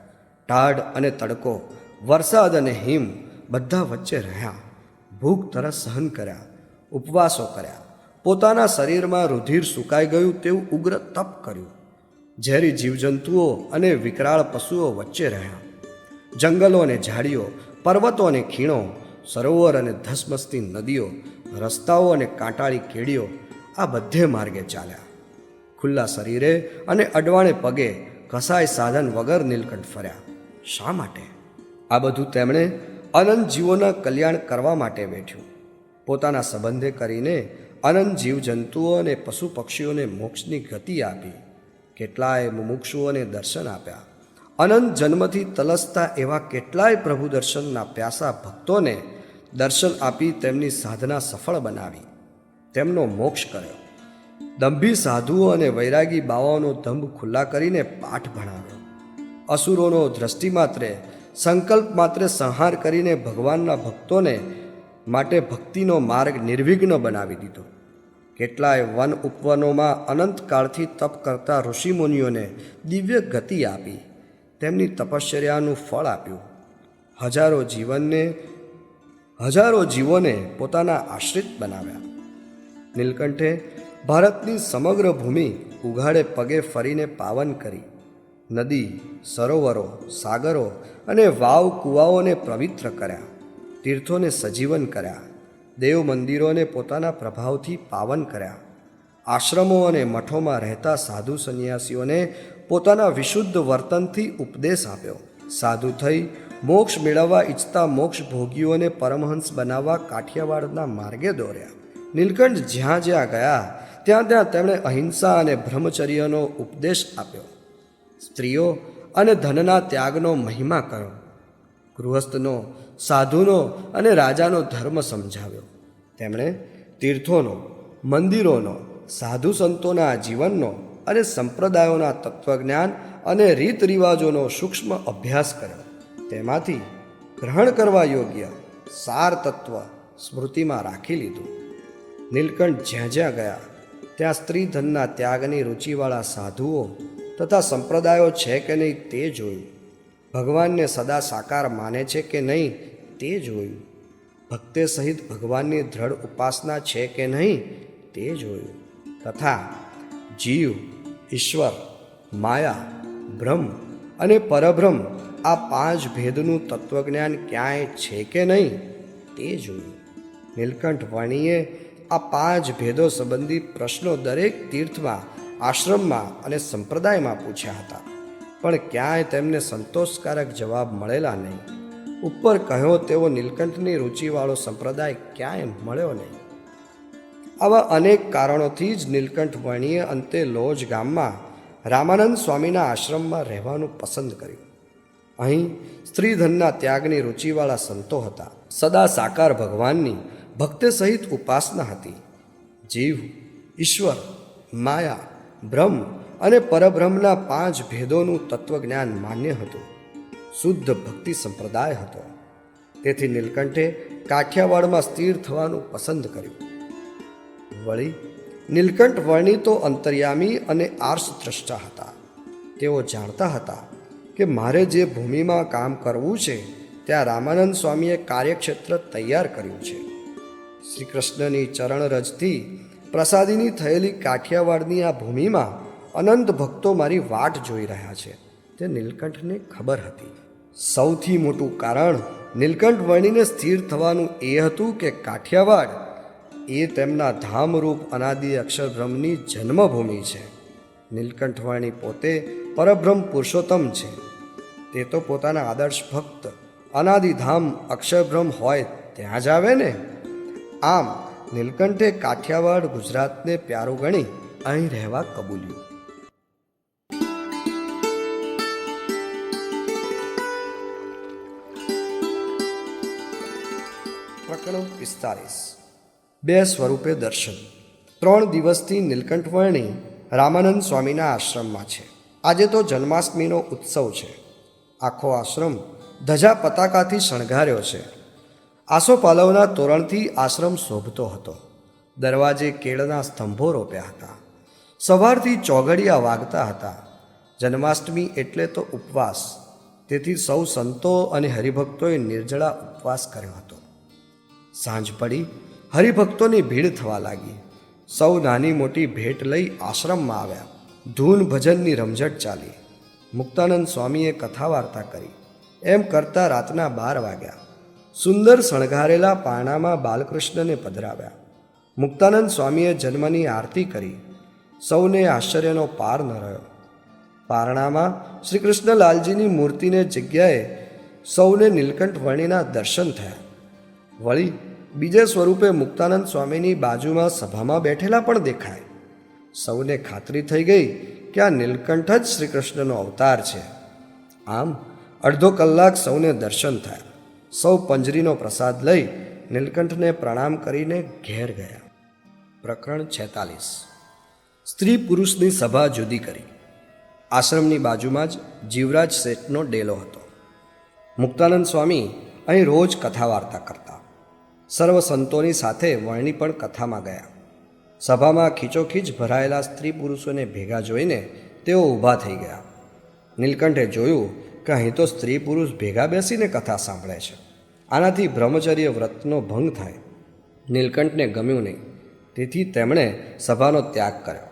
ટાઢ અને તડકો, વરસાદ અને હિમ બધા વચ્ચે રહ્યા. ભૂખ તરસ સહન કર્યા, ઉપવાસો કર્યા. પોતાના શરીરમાં રુધિર સુકાઈ ગયું તેવું ઉગ્ર તપ કર્યું. ઝેરી જીવજંતુઓ અને વિકરાળ પશુઓ વચ્ચે રહ્યા. જંગલો અને ઝાડીઓ, પર્વતો અને ખીણો, સરોવર અને ધસમસતી નદીઓ, રસ્તાઓ અને કાંટાળી કેડીઓ, આ બધે માર્ગે ચાલ્યા. ખુલ્લા શરીરે અને અડવાણે પગે કસાય સાધન વગર નીલકંઠ ફર્યા. શા માટે? આ બધું તેમણે અનંત જીવોના કલ્યાણ કરવા માટે બેઠ્યું. પોતાના સંબંધે કરીને અનંત જીવજંતુઓ અને પશુ પક્ષીઓને મોક્ષની ગતિ આપી. કેટલાય મુમુક્ષુઓને દર્શન આપ્યા. અનંત જન્મથી તલસતા એવા કેટલાય પ્રભુ દર્શનના પ્યાસા ભક્તોને દર્શન આપી તેમની સાધના સફળ બનાવી, તેમનો મોક્ષ કર્યો. દંભી સાધુઓ અને વૈરાગી બાવાઓનો દંભ ખુલ્લા કરીને પાઠ ભણાવ્યો. અસુરોનો દ્રષ્ટિ માત્રે, સંકલ્પ માત્રે સંહાર કરીને ભગવાનના ભક્તોને માટે ભક્તિનો માર્ગ નિર્વિઘ્ન બનાવી દીધો. કેટલાય વન ઉપવનોમાં અનંતકાળથી તપ કરતા ઋષિમુનિઓને દિવ્ય ગતિ આપી, તેમની તપશ્ચર્યાનું ફળ આપ્યું. હજારો જીવોને પોતાના આશ્રિત બનાવ્યા. નીલકંઠે ભારતની સમગ્ર ભૂમિ ઉઘાડે પગે ફરીને પાવન કરી. નદી, સરોવરો, સાગરો અને વાવ કૂવાઓને પવિત્ર કર્યા. તીર્થોને સજીવન કર્યા. દેવ મંદિરોને પોતાના પ્રભાવથી પાવન કર્યા. આશ્રમો અને મઠોમાં રહેતા સાધુ સંન્યાસીઓને પોતાના વિશુદ્ધ વર્તનથી ઉપદેશ આપ્યો. સાધુ થઈ મોક્ષ મેળવવા ઈચ્છતા મોક્ષ ભોગીઓને પરમહંસ બનાવવા કાઠિયાવાડના માર્ગે દોર્યા. નીલકંઠ જ્યાં જ્યાં ગયા ત્યાં ત્યાં તેમણે અહિંસા અને બ્રહ્મચર્યનો ઉપદેશ આપ્યો. સ્ત્રીઓ અને ધનના ત્યાગનો મહિમા કર્યો. ગૃહસ્થનો, સાધુનો અને રાજાનો ધર્મ સમજાવ્યો. તેમણે તીર્થોનો, મંદિરોનો, સાધુ સંતોના જીવનનો અને સંપ્રદાયોના તત્વજ્ઞાન અને રીત રિવાજોનો સૂક્ષ્મ અભ્યાસ કર્યો. તેમાંથી ગ્રહણ કરવા યોગ્ય સાર તત્વ સ્મૃતિમાં રાખી લીધું. નીલકંઠ જ્યાં જ્યાં ગયા ત્યાં સ્ત્રી ધનના ત્યાગની રુચિવાળા સાધુઓ તથા સંપ્રદાયો છે કે નહીં તે જોયું. ભગવાનને સદા સાકાર માને છે કે નહીં તે જોયું. ભક્તે સહિત ભગવાનની દ્રઢ ઉપાસના છે કે નહીં તે જોયું. તથા જીવ, ઈશ્વર, માયા, બ્રહ્મ અને પરબ્રહ્મ આ 5 ભેદનું તત્વજ્ઞાન ક્યાંય છે કે નહીં તે જોયું. નીલકંઠ વાણીએ આ 5 ભેદો સંબંધી પ્રશ્નો દરેક તીર્થમાં, આશ્રમમાં અને સંપ્રદાયમાં પૂછ્યા હતા, પણ ક્યાંય તેમને સંતોષકારક જવાબ મળેલા નહીં. ઉપર કહ્યો તેવો નીલકંઠની રુચિવાળો સંપ્રદાય ક્યાંય મળ્યો નહીં. આવા અનેક કારણોથી જ નીલકંઠ વર્ણીએ અંતે લોજ ગામમાં રામાનંદ સ્વામીના આશ્રમમાં રહેવાનું પસંદ કર્યું. અહીં સ્ત્રીધનના ત્યાગની રુચિવાળા સંતો હતા. સદા સાકાર ભગવાનની ભક્તે સહિત ઉપાસના હતી. જીવ, ઈશ્વર, માયા, બ્રહ્મ અને પરબ્રહ્મના 5 ભેદોનું તત્વજ્ઞાન માન્ય હતું. શુદ્ધ ભક્તિ સંપ્રદાય હતો. તેથી નીલકંઠે કાઠિયાવાડમાં સ્થિર થવાનું પસંદ કર્યું. વળી નીલકંઠ વર્ણી તો અંતર્યામી અને આર્ષદ્રષ્ટા હતા. તેઓ જાણતા હતા કે મારે જે ભૂમિમાં કામ કરવું છે ત્યાં રામાનંદ સ્વામીએ કાર્યક્ષેત્ર તૈયાર કર્યું છે. શ્રી કૃષ્ણની ચરણરજથી પ્રસાદીની થયેલી કાઠિયાવાડની આ ભૂમિમાં અનંત ભક્તો મારી વાટ જોઈ રહ્યા છે તે નીલકંઠને ખબર હતી. સૌથી મોટું કારણ નીલકંઠ વર્ણીને સ્થિર થવાનું એ હતું કે કાઠિયાવાડ એ તેમના ધામરૂપ અનાદિ અક્ષરબ્રહ્મની જન્મભૂમિ છે. નીલકંઠ વર્ણી પોતે પરબ્રહ્મ પુરુષોત્તમ છે. તે તો પોતાના આદર્શ ભક્ત અનાદિધામ અક્ષરબ્રહ્મ હોય ત્યાં જ આવે ને. આમ નીલકંઠે કાઠિયાવાડ ગુજરાતને પ્યારું ગણી અહીં રહેવા કબૂલ્યું. પ્રકરણ 45. બે સ્વરૂપે દર્શન. 3 દિવસથી નીલકંઠ વર્ણી રામાનંદ સ્વામીના આશ્રમમાં છે. આજે તો જન્માષ્ટમીનો ઉત્સવ છે. આખો આશ્રમ ધજા પતાકાથી શણગાર્યો છે. આસોપાલવના તોરણથી આશ્રમ શોભતો હતો. દરવાજે કેળના સ્તંભો રોપ્યા હતા. સવારથી ચોઘડિયા વાગતા હતા. જન્માષ્ટમી એટલે તો ઉપવાસ. તેથી સૌ સંતો અને હરિભક્તોએ નિર્જળા ઉપવાસ કર્યો હતો. સાંજ પડી હરિભક્તોની ભીડ થવા લાગી. સૌ નાની મોટી ભેટ લઈ આશ્રમમાં આવ્યા. ધૂન ભજનની રમઝટ ચાલી. મુક્તાનંદ સ્વામીએ કથા વાર્તા કરી. એમ કરતાં રાતના 12 વાગ્યા. સુંદર શણગારેલા પારણામાં બાલકૃષ્ણને પધરાવ્યા. મુક્તાનંદ સ્વામીએ જન્મની આરતી કરી. સૌને આશ્ચર્યનો પાર ન રહ્યો. પારણામાં શ્રી કૃષ્ણલાલજીની મૂર્તિને જગ્યાએ સૌને નીલકંઠ વર્ણીના દર્શન થયા. વળી બીજે સ્વરૂપે મુક્તાનંદ સ્વામીની બાજુમાં સભામાં બેઠેલા પણ દેખાય. સૌને ખાતરી થઈ ગઈ કે આ નીલકંઠ જ શ્રી કૃષ્ણનો અવતાર છે. આમ અડધો કલાક સૌને દર્શન થયા. સૌ પંજરીનો પ્રસાદ લઈ નીલકંઠને પ્રણામ કરીને ઘેર ગયા. પ્રકરણ 46. સ્ત્રી પુરુષની સભા જુદી કરી. આશ્રમની બાજુમાં જ જીવરાજ શેઠનો ડેલો હતો. મુક્તાનંદ સ્વામી અહીં રોજ કથા વાર્તા કરતા. સર્વ સંતોની સાથે વર્ણી પણ કથામાં ગયા. સભામાં ખીચોખીચ ભરાયેલા સ્ત્રી પુરુષોને ભેગા જોઈને તેઓ ઊભા થઈ ગયા. નીલકંઠે જોયું કે અહીં તો સ્ત્રી પુરુષ ભેગા બેસીને કથા સાંભળે છે. આનાથી બ્રહ્મચર્ય વ્રતનો ભંગ થાય. નીલકંઠને ગમ્યું નહીં. તેથી તેમણે સભાનો ત્યાગ કર્યો.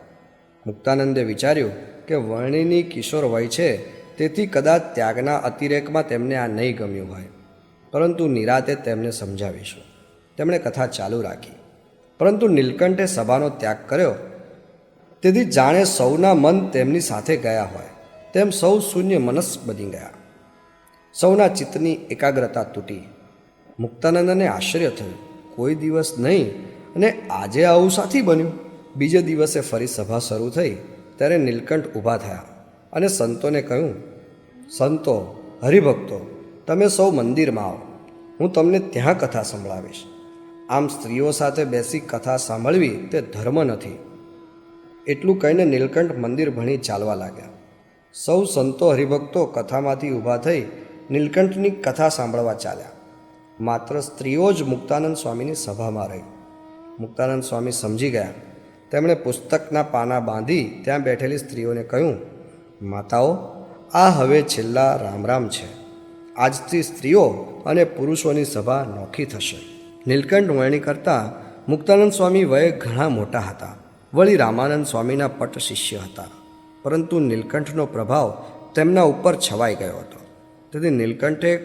મુક્તાનંદે વિચાર્યું કે વર્ણીની કિશોર વય છે, તેથી કદાચ ત્યાગના અતિરેકમાં તેમને આ નહીં ગમ્યું હોય. પરંતુ નિરાતે તેમને સમજાવીશું. તેમણે કથા ચાલુ રાખી. પરંતુ નીલકંઠે સભાનો ત્યાગ કર્યો. તેથી જાણે સૌના મન તેમની સાથે ગયા હોય તેમ સૌ શૂન્ય મનસ્ક બની ગયા. સૌના ચિત્તની એકાગ્રતા તૂટી. મુક્તાનંદને આશ્ચર્ય થયું. કોઈ દિવસ નહીં અને આજે આવું સાથી બન્યું. બીજે દિવસે ફરી સભા શરૂ થઈ ત્યારે નીલકંઠ ઊભા થયા અને સંતોને કહ્યું, સંતો, હરિભક્તો, તમે સૌ મંદિરમાં આવો. હું તમને ત્યાં કથા સંભળાવીશ. આમ સ્ત્રીઓ સાથે બેસી કથા સાંભળવી તે ધર્મ નથી. એટલું કહીને નીલકંઠ મંદિર ભણી ચાલવા લાગ્યા. સૌ સંતો હરિભક્તો કથામાંથી ઊભા થઈ નીલકંઠની કથા સાંભળવા ચાલ્યા. માત્ર સ્ત્રીઓ જ મુક્તાનંદ સ્વામીની સભામાં રહી. મુક્તાનંદ સ્વામી સમજી ગયા. તેમણે પુસ્તકના પાના બાંધી ત્યાં બેઠેલી સ્ત્રીઓને કહ્યું, માતાઓ, આ હવે છેલ્લા રામ રામ છે. આજથી સ્ત્રીઓ અને પુરુષોની સભા નોખી થશે. નીલકંઠ વર્ણી કરતાં મુક્તાનંદ સ્વામી વયે ઘણા મોટા હતા. વળી રામાનંદ સ્વામીના પટ શિષ્ય હતા. પરંતુ નીલકંઠનો પ્રભાવ તેમના ઉપર છવાઈ ગયો હતો. તેથી નીલકંઠે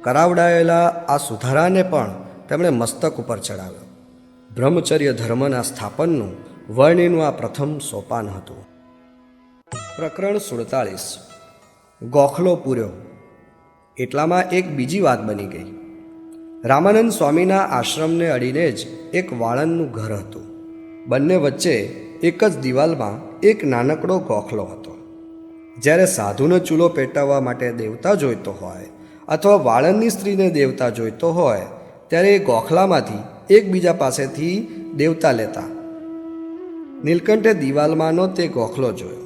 કરાવડાયેલા આ સુધારાને પણ તેમણે મસ્તક ઉપર ચડાવ્યો. બ્રહ્મચર્ય ધર્મના સ્થાપનનું વર્ણીનું આ પ્રથમ સોપાન હતું. પ્રકરણ 47. ગોખલો પૂર્યો. એટલામાં એક બીજી વાત બની ગઈ. રામાનંદ સ્વામીના આશ્રમને અડીને જ એક વાળંદનું ઘર હતું. બંને વચ્ચે એક જ દિવાલમાં એક નાનકડો ગોખલો હતો. જ્યારે સાધુનો ચૂલો પેટાવવા માટે દેવતા જોઈતો હોય અથવા વાળંદની સ્ત્રીને દેવતા જોઈતો હોય ત્યારે એ ગોખલામાંથી એકબીજા પાસેથી દેવતા લેતા. નીલકંઠે દિવાલમાંનો તે ગોખલો જોયો.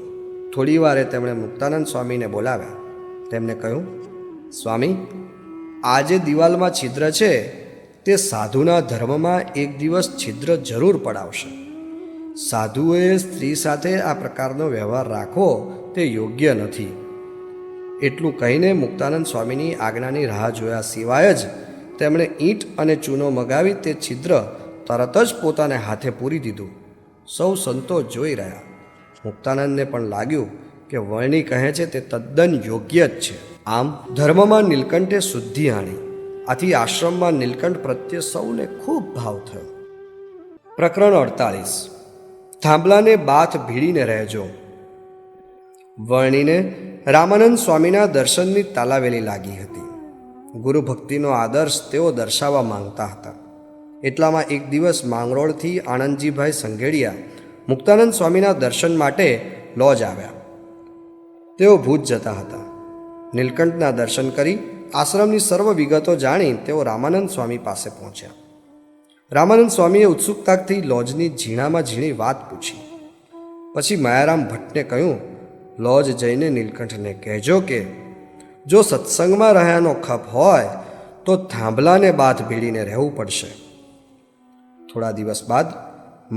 થોડી વારે તેમણે મુક્તાનંદ સ્વામીને બોલાવ્યા. તેમને કહ્યું, સ્વામી, આ જે દિવાલમાં છિદ્ર છે તે સાધુના ધર્મમાં એક દિવસ છિદ્ર જરૂર પડાવશે. સાધુએ સ્ત્રી સાથે આ પ્રકારનો વ્યવહાર રાખવો તે યોગ્ય નથી. એટલું કહીને મુક્તાનંદ સ્વામીની આજ્ઞાની રાહ જોયા સિવાય જ તેમણે ઈંટ અને ચૂનો મગાવી તે છિદ્ર તરત જ પોતાને હાથે પૂરી દીધું. સૌ સંતો જોઈ રહ્યા. મુક્તાનંદને પણ લાગ્યું કે વર્ણી કહે છે તે તદ્દન યોગ્ય જ છે. આમ ધર્મમાં નીલકંઠે શુદ્ધિ આણી. આથી આશ્રમમાં નીલકંઠ પ્રત્યે સૌને ખૂબ ભાવ થયો. પ્રકરણ 48. થાંભલાને બાથ ભીડીને રહેજો. વર્ણીને રામાનંદ સ્વામીના દર્શનની તાલાવેલી લાગી હતી. ગુરુ ભક્તિનો આદર્શ તેઓ દર્શાવવા માંગતા હતા. એટલામાં એક દિવસ માંગરોળથી આનંદજીભાઈ સંઘેડિયા મુક્તાનંદ સ્વામીના દર્શન માટે લોજ આવ્યા. તેઓ ભુજ જતા હતા. નીલકંઠના દર્શન કરી આશ્રમની સર્વ વિગતો જાણી તેઓ રામાનંદ સ્વામી પાસે પહોંચ્યા. રામાનંદ સ્વામીએ ઉત્સુકતાથી લોજની ઝીણામાં ઝીણી વાત પૂછી. પછી માયારામ ભટ્ટને કહ્યું, લોજ જઈને નીલકંઠને કહેજો કે જો સત્સંગમાં રહ્યાનો ખપ હોય તો થાંભલાને બાથ ભીડીને રહેવું પડશે. થોડા દિવસ બાદ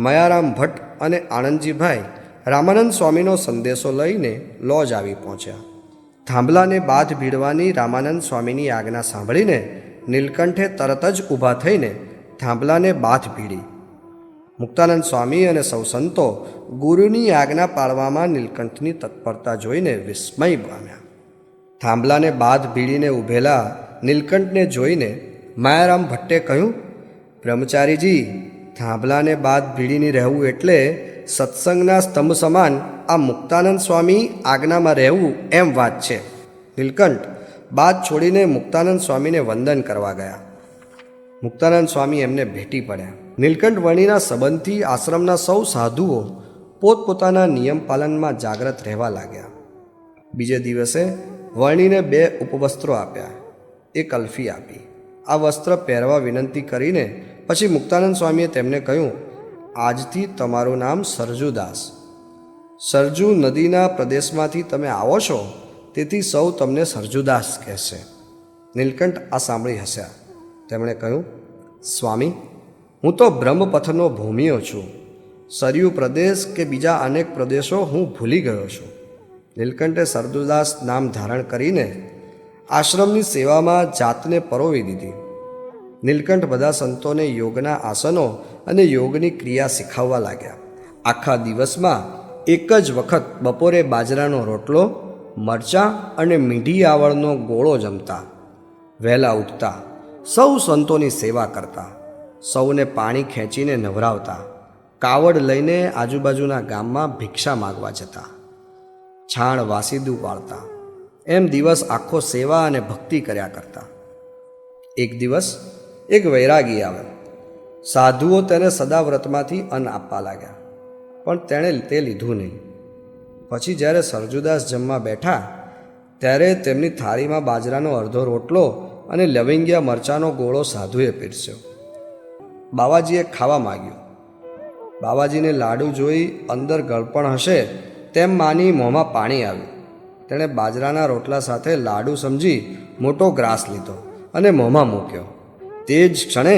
માયારામ ભટ્ટ અને આનંદજીભાઈ રામાનંદ સ્વામીનો સંદેશો લઈને લોજ આવી પહોંચ્યા. થાંભલાને બાથ ભીડવાની રામાનંદ સ્વામીની આજ્ઞા સાંભળીને નીલકંઠે તરત જ ઊભા થઈને થાંભલાને બાથ ભીડી. મુક્તાનંદ સ્વામી અને સૌ સંતો ગુરુની આજ્ઞા પાળવામાં નીલકંઠની તત્પરતા જોઈને વિસ્મય પામ્યા. થાંભલાને બાથ ભીડીને ઊભેલા નીલકંઠને જોઈને માયારામ ભટ્ટે કહ્યું, બ્રહ્મચારીજી, થાંભલાને બાથ ભીડીને રહેવું એટલે સત્સંગના સ્તંભ સમાન આ મુક્તાનંદ સ્વામી આજ્ઞામાં રહેવું એમ વાત છે. નીલકંઠ બાથ છોડીને મુક્તાનંદ સ્વામીને વંદન કરવા ગયા. મુક્તાનંદ સ્વામી એમને ભેટી પડ્યા. નીલકંઠ વર્ણીના સંબંધથી આશ્રમના સૌ સાધુઓ પોતપોતાના નિયમ પાલનમાં જાગ્રત રહેવા લાગ્યા. બીજે દિવસે વર્ણીને 2 ઉપવસ્ત્રો આપ્યા, એક અલ્ફી આપી. આ વસ્ત્ર પહેરવા વિનંતી કરીને પછી મુક્તાનંદ સ્વામીએ તેમને કહ્યું, આજથી તમારું નામ સરજુદાસ. સરજુ નદીના પ્રદેશમાંથી તમે આવો છો, તેથી સૌ તમને સરજુદાસ કહેશે. નીલકંઠ આ સાંભળી હસ્યા. તેમણે કહ્યું, સ્વામી, હું તો બ્રહ્મપથનો ભૂમિયો છું. સરયુ પ્રદેશ કે બીજા અનેક પ્રદેશો હું ભૂલી ગયો છું. નીલકંઠે સરજુદાસ નામ ધારણ કરીને આશ્રમની સેવામાં જાતને પરોવી દીધી. નીલકંઠ બધા સંતોને યોગના આસનો અને યોગની ક્રિયા શીખવવા લાગ્યા. આખા દિવસમાં એક જ વખત બપોરે બાજરાનો રોટલો, મરચાં અને મીઠી આવળનો ગોળો જમતા. વહેલા ઉઠતા, સૌ સંતોની સેવા કરતા, સૌને પાણી ખેંચીને નવરાવતા, કાવડ લઈને આજુબાજુના ગામમાં ભિક્ષા માગવા જતા, છાણ વાસીદું પાળતા. એમ દિવસ આખો સેવા અને ભક્તિ કર્યા કરતા. એક દિવસ એક વૈરાગી આવ્યો. સાધુઓ તેને સદાવ્રતમાંથી અન્ન આપવા લાગ્યા, પણ તેણે તે લીધું નહીં. પછી જ્યારે સરજુદાસ જમવા બેઠા ત્યારે તેમની થાળીમાં બાજરાનો અડધો રોટલો અને લવિંગિયા મરચાંનો ગોળો સાધુએ પીરસ્યો. બાવાજીએ ખાવા માગ્યું. બાવાજીને લાડુ જોઈ અંદર ગળપણ હશે તેમ માની મોંમાં પાણી આવ્યું. તેણે બાજરાના રોટલા સાથે લાડુ સમજી મોટો ગ્રાસ લીધો અને મોંમાં મૂક્યો. તે જ ક્ષણે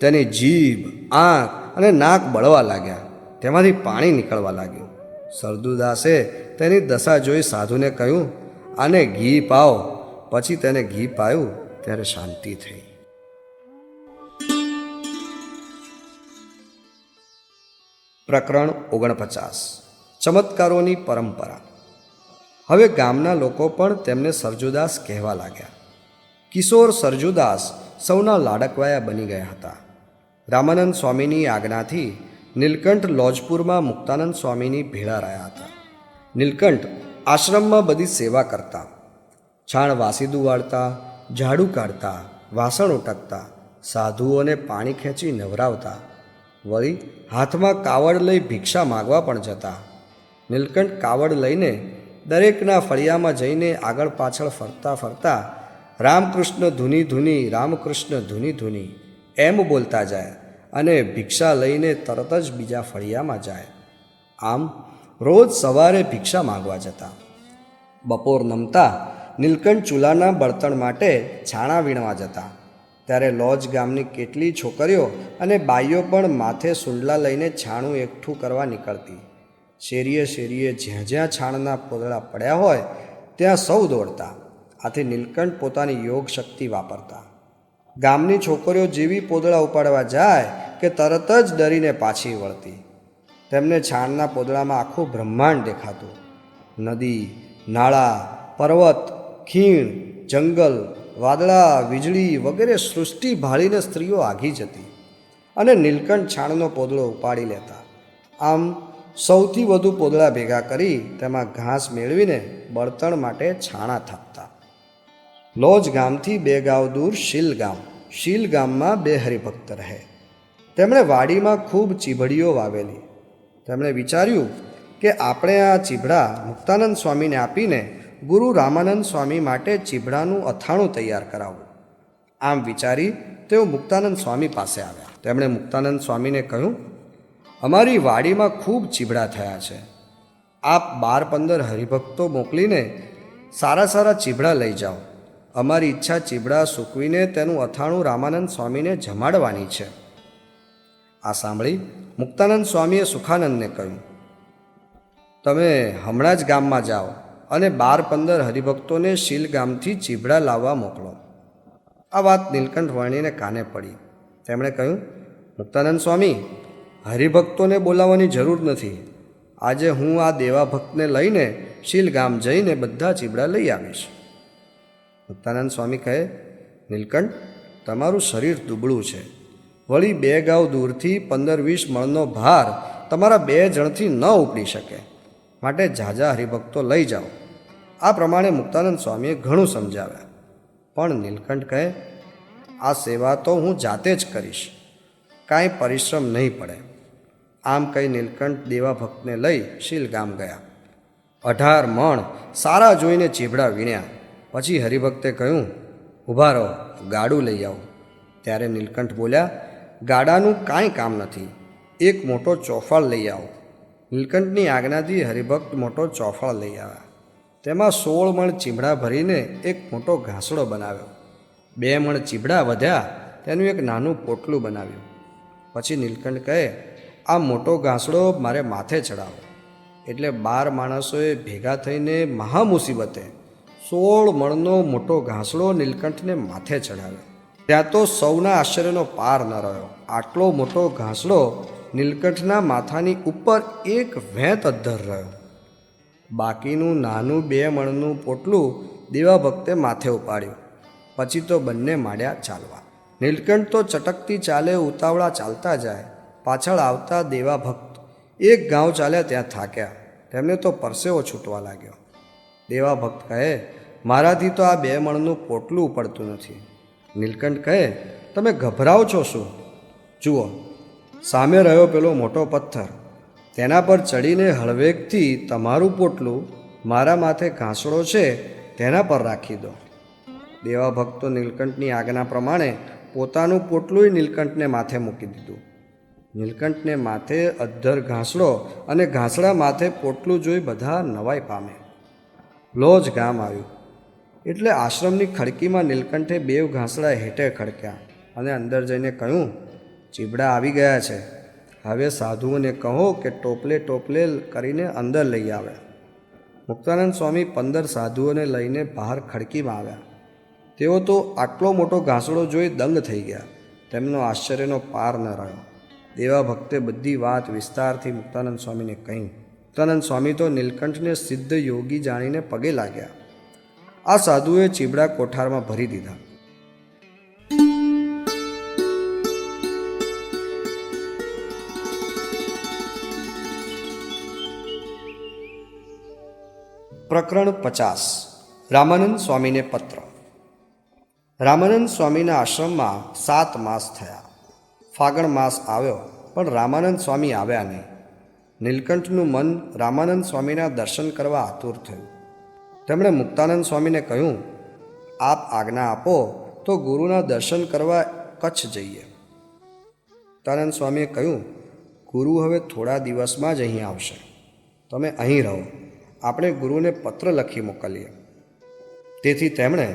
તેની જીભ, આંખ અને નાક બળવા લાગ્યા. તેમાંથી પાણી નીકળવા લાગ્યું. સરજુદાસે તેની દશા જોઈ સાધુને કહ્યું, આને ઘી પાઓ. પછી તેને ઘી પાયું ત્યારે શાંતિ થઈ. પ્રકરણ 49. ચમત્કારોની પરંપરા. હવે ગામના લોકો પણ તેમને સરજુદાસ કહેવા લાગ્યા. કિશોર સરજુદાસ સૌના લાડકવાયા બની ગયા હતા. રામાનંદ સ્વામીની આજ્ઞાથી નીલકંઠ લોજપુરમાં મુક્તાનંદ સ્વામીની ભેળા રહ્યા હતા. નીલકંઠ આશ્રમમાં બધી સેવા કરતા, છાણ વાસીદું વાળતા, ઝાડુ કાઢતા, વાસણ ઉટકતા, સાધુઓને પાણી ખેંચી નવરાવતા, વળી હાથમાં કાવડ લઈ ભિક્ષા માગવા પણ જતા. નીલકંઠ કાવડ લઈને દરેકના ફળિયામાં જઈને આગળ પાછળ ફરતા ફરતા રામકૃષ્ણ ધૂની ધૂની, રામકૃષ્ણ ધૂની ધૂની એમ બોલતા જાય અને ભિક્ષા લઈને તરત જ બીજા ફળિયામાં જાય. આમ રોજ સવારે ભિક્ષા માગવા જતા. બપોર નમતા નીલકંઠ ચૂલાના બળતણ માટે છાણા વીણવા જતા. ત્યારે લોજ ગામની કેટલી છોકરીઓ અને બાઈઓ પણ માથે સુંડલા લઈને છાણું એકઠું કરવા નીકળતી. શેરીએ શેરીએ જ્યાં જ્યાં છાણના પોદળા પડ્યા હોય ત્યાં સૌ દોડતા. આથી નીલકંઠ પોતાની યોગ શક્તિ વાપરતા. ગામની છોકરીઓ જેવી પોદળા ઉપાડવા જાય કે તરત જ ડરીને પાછી વળતી. તેમને છાણના પોદળામાં આખું બ્રહ્માંડ દેખાતું. નદી, નાળા, પર્વત, ખીણ, જંગલ, વાદળા, વીજળી વગેરે સૃષ્ટિ ભાળીને સ્ત્રીઓ આઘી જતી અને નીલકંઠ છાણનો પોદળો ઉપાડી લેતા. આમ સૌથી વધુ પોદળા ભેગા કરી તેમાં ઘાસ મેળવીને બળતણ માટે છાણા થાપતા. લોજ ગામથી 2 ગાંવ દૂર શીલ ગામ. શીલ ગામમાં 2 હરિભક્ત રહે. તેમણે વાડીમાં ખૂબ ચીભડીઓ વાવેલી. તેમણે વિચાર્યું કે આપણે આ ચીભડા મુક્તાનંદ સ્વામીને આપીને ગુરુ રામાનંદ સ્વામી માટે ચીભડાનું અથાણું તૈયાર કરાવવું. આમ વિચારી તેઓ મુક્તાનંદ સ્વામી પાસે આવ્યા. તેમણે મુક્તાનંદ સ્વામીને કહ્યું, અમારી વાડીમાં ખૂબ ચીભડા થયા છે. આપ 12-15 હરિભક્તો મોકલીને સારા સારા ચીભડા લઈ જાઓ. અમારી ઈચ્છા ચીભડા સૂકવીને તેનું અથાણું રામાનંદ સ્વામીને જમાડવાની છે. આ સાંભળી મુક્તાનંદ સ્વામીએ સુખાનંદને કહ્યું, તમે હમણાં જ ગામમાં જાઓ અને 12-15 હરિભક્તોને શીલ ગામથી ચીભડા લાવવા મોકલો. આ વાત નીલકંઠ વર્ણીને કાને પડી. તેમણે કહ્યું, મુક્તાનંદ સ્વામી, હરિભક્તોને બોલાવવાની જરૂર નથી. આજે હું આ દેવા ભક્તને લઈને શીલ ગામ જઈને બધા ચીભડા લઈ આવીશ. મુક્તાનંદ સ્વામી કહે, નીલકંઠ, તમારું શરીર દુબળું છે. વળી 2 ગાંવ દૂરથી 15-20 મણનો ભાર તમારા 2 જણથી ન ઉપડી શકે. માટે ઝાઝા હરિભક્તો લઈ જાઓ. આ પ્રમાણે મુક્તાનંદ સ્વામીએ ઘણું સમજાવ્યા. પણ નીલકંઠ કહે, આ સેવા તો હું જાતે જ કરીશ, કાંઈ પરિશ્રમ નહીં પડે. આમ કહી નીલકંઠ દેવા ભક્તને લઈ શીલ ગામ ગયા. 18 મણ સારા જોઈને ચીભડા વીણ્યા. પછી હરિભક્તે કહ્યું, ઊભા રહો, ગાડું લઈ આવો. ત્યારે નીલકંઠ બોલ્યા, ગાડાનું કાંઈ કામ નથી, એક મોટો ચોફાળ લઈ આવો. નીલકંઠની આજ્ઞાથી હરિભક્ત મોટો ચોફાળ લઈ આવ્યા. તેમાં 16 મણ ચીભડા ભરીને એક મોટો ઘાસડો બનાવ્યો. 2 મણ ચીભડા વધ્યા તેનું એક નાનું પોટલું બનાવ્યું. પછી નીલકંઠ કહે, આ મોટો ઘાસડો મારે માથે ચડાવો. એટલે 12 માણસોએ ભેગા થઈને મહામુસીબતે 16 મણનો મોટો ઘાસડો નીલકંઠને માથે ચડાવ્યો. ત્યાં તો સૌના આશ્ચર્યનો પાર ન રહ્યો. આટલો મોટો ઘાસડો નીલકંઠના માથાની ઉપર એક વેંત અદ્ધર રહ્યો. બાકીનું નાનું 2 મણનું પોટલું દેવા ભક્તે માથે ઉપાડ્યું. પછી તો બંને માંડ્યા ચાલવા. નીલકંઠ તો ચટકતી ચાલે ઉતાવળા ચાલતા જાય. પાછળ આવતા દેવા ભક્ત 1 ગાંવ ચાલ્યા ત્યાં થાક્યા. તેમને તો પરસેવો છૂટવા લાગ્યો. દેવા ભક્ત કહે, મારાથી તો આ 2 મણનું પોટલું ઉપડતું નથી. નીલકંઠ કહે, તમે ગભરાઓ છો શું? જુઓ, સામે રહ્યો પેલો મોટો પથ્થર, તેના પર ચડીને હળવેગથી તમારું પોટલું મારા માથે ઘાસડો છે તેના પર રાખી દો. દેવા ભક્તો નીલકંઠની આજ્ઞા પ્રમાણે પોતાનું પોટલું નીલકંઠને માથે મૂકી દીધું. નીલકંઠને માથે અદ્ધર ઘાસડો અને ઘાસડા માથે પોટલું જોઈ બધા નવાઈ પામે. લોજ ગામ આવ્યું એટલે આશ્રમની ખડકીમાં નીલકંઠે 2 ઘાસડા હેઠે ખડક્યા અને અંદર જઈને કહ્યું, ચીભડા આવી ગયા છે. હવે સાધુઓને કહો કે ટોપલે ટોપલે કરીને અંદર લઈ આવે. મુક્તાનંદ સ્વામી 15 સાધુઓને લઈને બહાર ખડકીમાં આવ્યા. તેઓ તો આટલો મોટો ઘાસડો જોઈ દંગ થઈ ગયા. તેમનો આશ્ચર્યનો પાર ન રહ્યો. દેવા ભક્તે બધી વાત વિસ્તારથી મુક્તાનંદ સ્વામીને કહી. મુક્તાનંદ સ્વામી તો નીલકંઠને સિદ્ધ યોગી જાણીને પગે લાગ્યા. આ સાધુએ ચીભડા કોઠારમાં ભરી દીધા. પ્રકરણ 50. રામાનંદ સ્વામીને પત્ર. રામાનંદ સ્વામીના આશ્રમમાં 7 માસ થયા. ફાગણ માસ આવ્યો પણ રામાનંદ સ્વામી આવ્યા નહીં. નીલકંઠનું મન રામાનંદ સ્વામીના દર્શન કરવા આતુર થયું. તેમણે મુક્તાનંદ સ્વામીને કહ્યું, આપ આજ્ઞા આપો તો ગુરુના દર્શન કરવા કચ્છ જઈએ. મુક્તાનંદ સ્વામીએ કહ્યું, ગુરુ હવે થોડા દિવસમાં જ અહીં આવશે, તમે અહીં રહો, આપણે ગુરુને પત્ર લખી મોકલીએ. તેથી તેમણે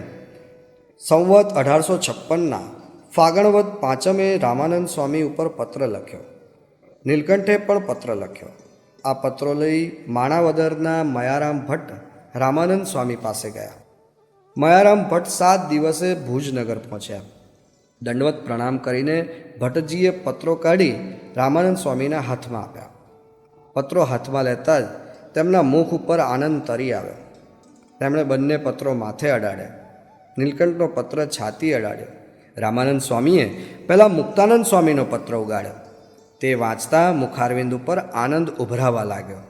સંવત 1856ના ફાગણવદ 5મે રામાનંદ સ્વામી ઉપર પત્ર લખ્યો. નીલકંઠે પણ પત્ર લખ્યો. આ પત્રો લઈ માણાવદરના મયારામ ભટ્ટ રામાનંદ સ્વામી પાસે ગયા. મયારામ ભટ્ટ 7 દિવસે ભુજનગર પહોંચ્યા. દંડવત પ્રણામ કરીને ભટ્ટજીએ પત્રો કાઢી રામાનંદ સ્વામીના હાથમાં આપ્યા. પત્રો હાથમાં લેતા જ તેમના મુખ ઉપર આનંદ તરી આવ્યો. તેમણે બંને પત્રો માથે અડાડ્યા. નીલકંઠનો પત્ર છાતી અડાડ્યો. રામાનંદ સ્વામીએ પહેલાં મુક્તાનંદ સ્વામીનો પત્ર ઉગાડ્યો. તે વાંચતા મુખારવિંદ ઉપર આનંદ ઉભરાવા લાગ્યો.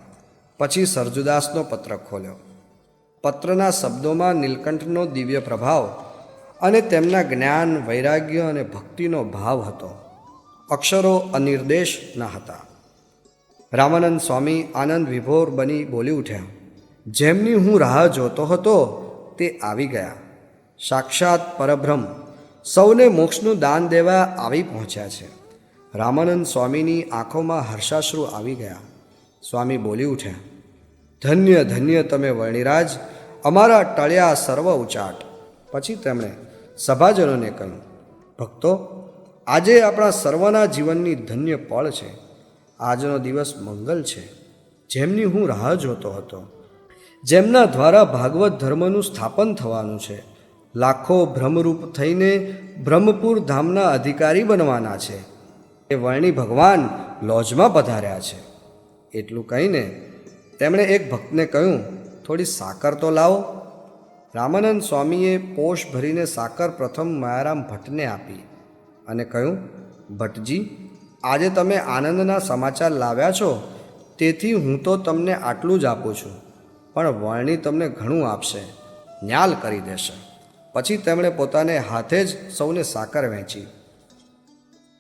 પછી સરજુદાસનો પત્ર ખોલ્યો. પત્રના શબ્દોમાં નીલકંઠનો દિવ્ય પ્રભાવ અને તેમના જ્ઞાન, વૈરાગ્ય અને ભક્તિનો ભાવ હતો. અક્ષરો અનિર્દેશ ન હતા. રામાનંદ સ્વામી આનંદ વિભોર બની બોલી ઉઠ્યા, જેમની હું રાહ જોતો હતો તે આવી ગયા. સાક્ષાત પરબ્રહ્મ સૌને મોક્ષનું દાન દેવા આવી પહોંચ્યા છે. રામાનંદ સ્વામીની આંખોમાં હર્ષાશ્રુ આવી ગયા. સ્વામી બોલી ઉઠ્યા, ધન્ય ધન્ય તમે વર્ણિરાજ, અમારા ટળ્યા સર્વ ઉચાટ. પછી તેમણે સભાજનોને કહ્યું, ભક્તો, આજે આપણા સર્વના જીવનની ધન્ય પળ છે. આજનો દિવસ મંગલ છે. જેમની હું રાહ જોતો હતો, જેમના દ્વારા ભાગવત ધર્મનું સ્થાપન થવાનું છે. લાખો ભ્રમરૂપ થઈને બ્રહ્મપુર ધામના અધિકારી બનવાના છે. એ વર્ણિ ભગવાન લોજમાં પધાર્યા છે. એટલું કહીને તેમણે એક ભક્તને કહ્યું, થોડી સાકર તો લાવો. રામાનંદ સ્વામીએ પોષ ભરીને સાકર પ્રથમ માયારામ ભટ્ટને આપી અને કહ્યું, ભટ્ટજી, આજે તમે આનંદના સમાચાર લાવ્યા છો, તેથી હું તો તમને આટલું જ આપું છું, પણ વર્ણિ તમને ઘણું આપશે, ન્યાલ કરી દેશે. પછી તેમણે પોતાને હાથે જ સૌને સાકર વહેંચી.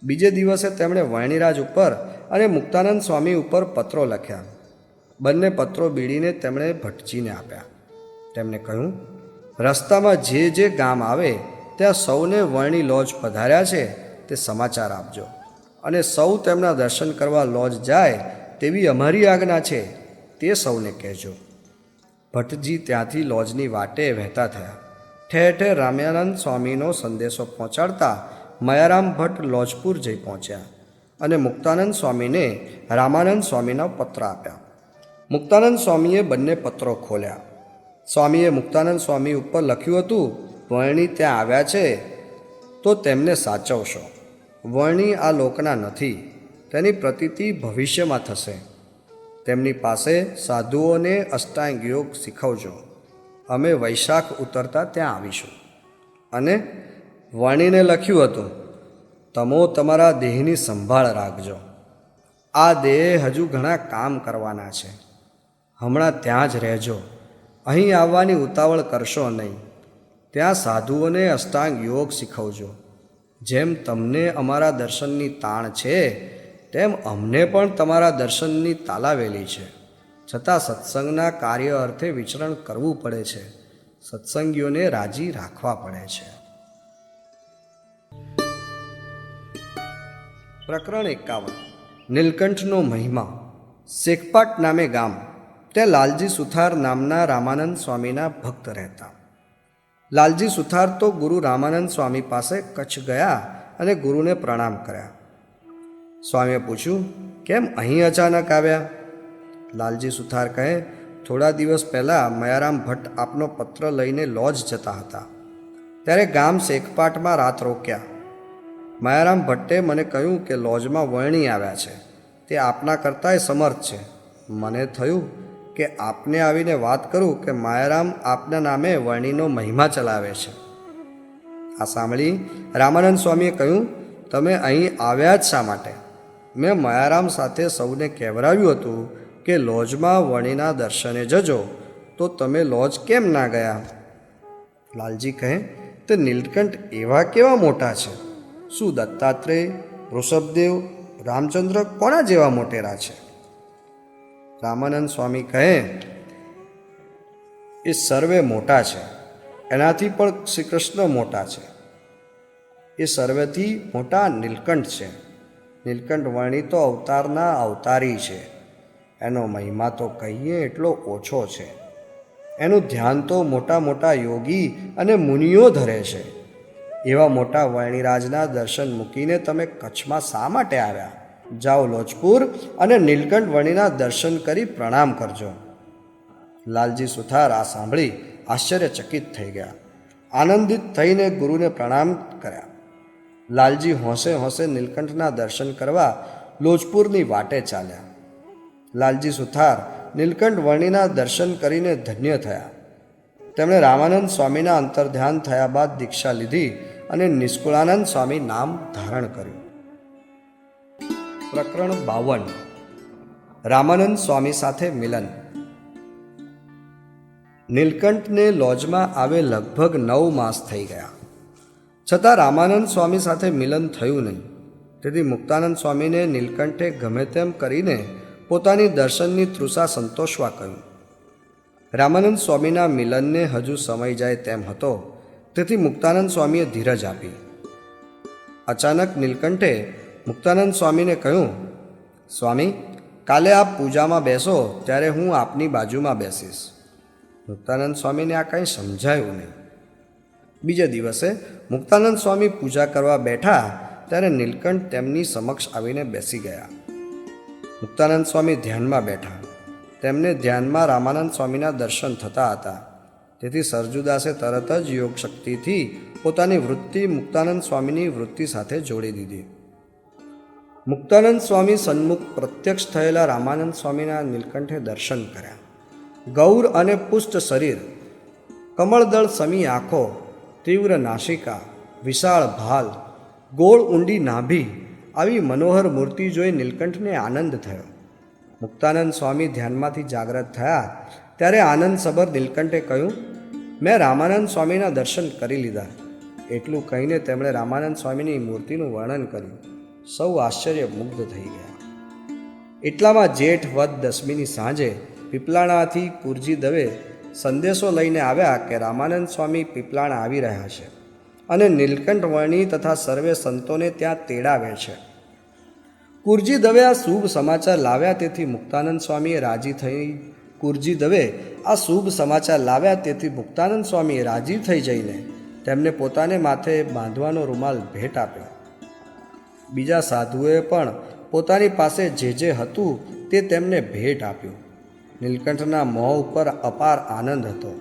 બીજે દિવસે તેમણે વર્ણિરાજ ઉપર અને મુક્તાનંદ સ્વામી ઉપર પત્રો લખ્યા. બંને પત્રો બીડીને તેમણે ભટ્ટજીને આપ્યા. તેમણે કહ્યું, રસ્તામાં જે જે ગામ આવે ત્યાં સૌને વર્ણિ લોજ પધાર્યા છે તે સમાચાર આપજો, અને સૌ તેમના દર્શન કરવા લોજ જાય તેવી અમારી આજ્ઞા છે તે સૌને કહેજો. ભટ્ટજી ત્યાંથી લોજની વાટે વહેતા થયા. ઠેર ઠેર રામાનંદ સ્વામીનો સંદેશો પહોંચાડતા મયારામ ભટ્ટ લોજપુર જઈ પહોંચ્યા અને મુક્તાનંદ સ્વામીને રામાનંદ સ્વામીના પત્ર આપ્યા. મુક્તાનંદ સ્વામીએ બંને પત્રો ખોલ્યા. સ્વામીએ મુક્તાનંદ સ્વામી ઉપર લખ્યું હતું, વર્ણિ ત્યાં આવ્યા છે તો તેમને સાચવશો. વર્ણિ આ લોકના નથી, તેની પ્રતીતિ ભવિષ્યમાં થશે. તેમની પાસે સાધુઓને અષ્ટાંગ યોગ શીખવજો. અમે વૈશાખ ઉતરતા ત્યાં આવીશું. અને વર્ણિને લખ્યું હતું, તમો તમારા દેહની સંભાળ રાખજો. આ દેહે હજુ ઘણા કામ કરવાના છે. હમણાં ત્યાં જ રહેજો. અહીં આવવાની ઉતાવળ કરશો નહીં. ત્યાં સાધુઓને અષ્ટાંગ યોગ શીખવજો. જેમ તમને અમારા દર્શનની તાણ છે, તેમ અમને પણ તમારા દર્શનની તાલાવેલી છે. છતાં સત્સંગના કાર્ય અર્થે વિચરણ કરવું પડે છે. સત્સંગીઓને રાજી રાખવા પડે છે. પ્રકરણ 51. નીલકંઠનો મહિમા. શેખપાટ નામે ગામ. ત્યાં લાલજી સુથાર નામના રામાનંદ સ્વામીના ભક્ત રહેતા. લાલજી સુથાર તો ગુરુ રામાનંદ સ્વામી પાસે કચ્છ ગયા અને ગુરુને પ્રણામ કર્યા. સ્વામીએ પૂછ્યું, કેમ અહીં અચાનક આવ્યા? લાલજી સુથાર કહે, થોડા દિવસ પહેલાં મયારામ ભટ્ટ આપનો પત્ર લઈને લોજ જતા હતા, ત્યારે ગામ શેખપાટમાં રાત રોક્યા. મયારામ ભટ્ટે મને કહ્યું કે લોજમાં વર્ણિ આવ્યા છે, તે આપના કરતાંય સમર્થ છે. મને થયું કે આપને આવીને વાત કરું કે મયારામ આપના નામે વર્ણિનો મહિમા ચલાવે છે. આ સાંભળી રામાનંદ સ્વામીએ કહ્યું, તમે અહીં આવ્યા જ શા માટે? મેં મયારામ સાથે સૌને કહેવરાવ્યું હતું કે લોજમાં વર્ણિના દર્શને જજો, તો તમે લોજ કેમ ના ગયા? લાલજી કહે, તે નીલકંઠ એવા કેવા મોટા છે? શું દત્તાત્રેય, ઋષભદેવ, રામચંદ્ર કોના જેવા મોટેરા છે? રામાનંદ સ્વામી કહે, એ સર્વે મોટા છે, એનાથી પણ શ્રી કૃષ્ણ મોટા છે. એ સર્વેથી મોટા નીલકંઠ છે. નીલકંઠ વર્ણિ તો અવતારના અવતારી છે. એનો મહિમા તો કહીએ એટલો ઓછો છે. એનું ધ્યાન તો મોટા મોટા યોગી અને મુનિઓ ધરે છે. એવા મોટા વર્ણિરાજના દર્શન મૂકીને તમે કચ્છમાં શા માટે આવ્યા? જાઓ લોજપુર અને નીલકંઠ વર્ણિના દર્શન કરી પ્રણામ કરજો. લાલજી સુથાર આ સાંભળી આશ્ચર્યચકિત થઈ ગયા. આનંદિત થઈને ગુરુને પ્રણામ કર્યા. લાલજી હોંશે હોંશે નીલકંઠના દર્શન કરવા લોજપુરની વાટે ચાલ્યા. લાલજી સુથાર નીલકંઠ વર્ણિના દર્શન કરીને ધન્ય થયા. તેમણે રામાનંદ સ્વામીના અંતર્ધ્યાન થયા બાદ દીક્ષા લીધી અને નિષ્કુળાનંદ સ્વામી નામ ધારણ કર્યું. પ્રકરણ 52. રામાનંદ સ્વામી સાથે મિલન. નીલકંઠને લોજમાં આવે લગભગ 9 માસ થઈ ગયા, છતાં રામાનંદ સ્વામી સાથે મિલન થયું નહીં. તેથી મુક્તાનંદ સ્વામીને નીલકંઠે ગમે તેમ કરીને પોતાની દર્શનની તૃષા સંતોષવા કહ્યું. રામાનંદ સ્વામીના મિલનને હજુ સમય જાય તેમ હતો, તેથી મુક્તાનંદ સ્વામીએ ધીરજ આપી. અચાનક નીલકંઠે મુક્તાનંદ સ્વામીને કહ્યું, સ્વામી, કાલે આપ પૂજામાં બેસો ત્યારે હું આપની બાજુમાં બેસીશ. મુક્તાનંદ સ્વામીને આ કંઈ સમજાયું નહીં. બીજે દિવસે મુક્તાનંદ સ્વામી પૂજા કરવા બેઠા ત્યારે નીલકંઠ તેમની સમક્ષ આવીને બેસી ગયા. મુક્તાનંદ સ્વામી ધ્યાનમાં બેઠા. તેમને ધ્યાનમાં રામાનંદ સ્વામીના દર્શન થતા હતા. તેથી સરજુદાસે તરત જ યોગ શક્તિથી પોતાની વૃત્તિ મુક્તાનંદ સ્વામીની વૃત્તિ સાથે જોડી દીધી. મુક્તાનંદ સ્વામી સન્મુખ પ્રત્યક્ષ થયેલા રામાનંદ સ્વામીના નીલકંઠે દર્શન કર્યા. ગૌર અને પુષ્ટ શરીર, કમળદળ સમી આંખો, તીવ્ર નાસિકા, વિશાળ ભાલ, ગોળ ઊંડી નાભી, આવી મનોહર મૂર્તિ જોઈ નીલકંઠને આનંદ થયો. મુક્તાનંદ સ્વામી ધ્યાનમાંથી જાગ્રત થયા ત્યારે આનંદસભર નીલકંઠે કહ્યું, મેં રામાનંદ સ્વામીના દર્શન કરી લીધા. એટલું કહીને તેમણે રામાનંદ સ્વામીની મૂર્તિનું વર્ણન કર્યું. સૌ આશ્ચર્ય મુગ્ધ થઈ ગયા. એટલામાં જેઠ વદ 10મીની સાંજે પીપલાણાથી કુરજી દવે સંદેશો લઈને આવ્યા કે રામાનંદ સ્વામી પીપલાણા આવી રહ્યા છે અને નીલકંઠ વર્ણી તથા સર્વે સંતોને ત્યાં તેડાવે છે. કુરજી દવે આ શુભ સમાચાર લાવ્યા તેથી મુક્તાનંદ સ્વામીએ રાજી થઈ જઈને તેમને પોતાને માથે બાંધવાનો રૂમાલ ભેટ આપ્યો. બીજા સાધુએ પણ પોતાની પાસે જે હતું તે તેમને ભેટ આપ્યું. નીલકંઠના મોં ઉપર અપાર આનંદ હતો,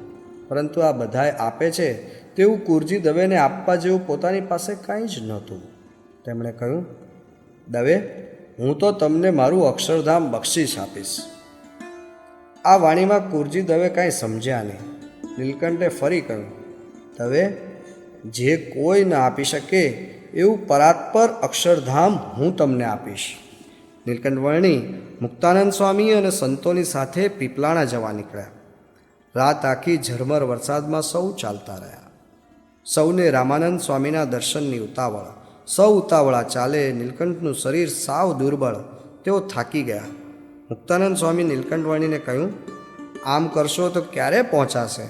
પરંતુ આ બધાએ આપે છે તેવું કુરજી દવેને આપવા જેવું પોતાની પાસે કાંઈ જ નહોતું. તેમણે કહ્યું, દવે, હું તો તમને મારું અક્ષરધામ બક્ષિસ આપીશ. આ વાણીમાં કુરજી દવે કાંઈ સમજ્યા નહીં. નીલકંઠે ફરી કહ્યું, દવે, જે કોઈ ન આપી શકે એવું પરાત્પર અક્ષરધામ હું તમને આપીશ. નીલકંઠ વર્ણી મુક્તાનંદ સ્વામી અને સંતોની સાથે પીપલાણા જવા નીકળ્યા. રાત આખી ઝરમર વરસાદમાં સૌ ચાલતા રહ્યા. સૌને રામાનંદ સ્વામીના દર્શનની ઉતાવળ. સૌ ઉતાવળા ચાલે. નીલકંઠનું શરીર સાવ દુર્બળ, તેઓ થાકી ગયા. મુક્તાનંદ સ્વામી નીલકંઠ વર્ણીને કહ્યું, આમ કરશો તો ક્યારે પહોંચાશે?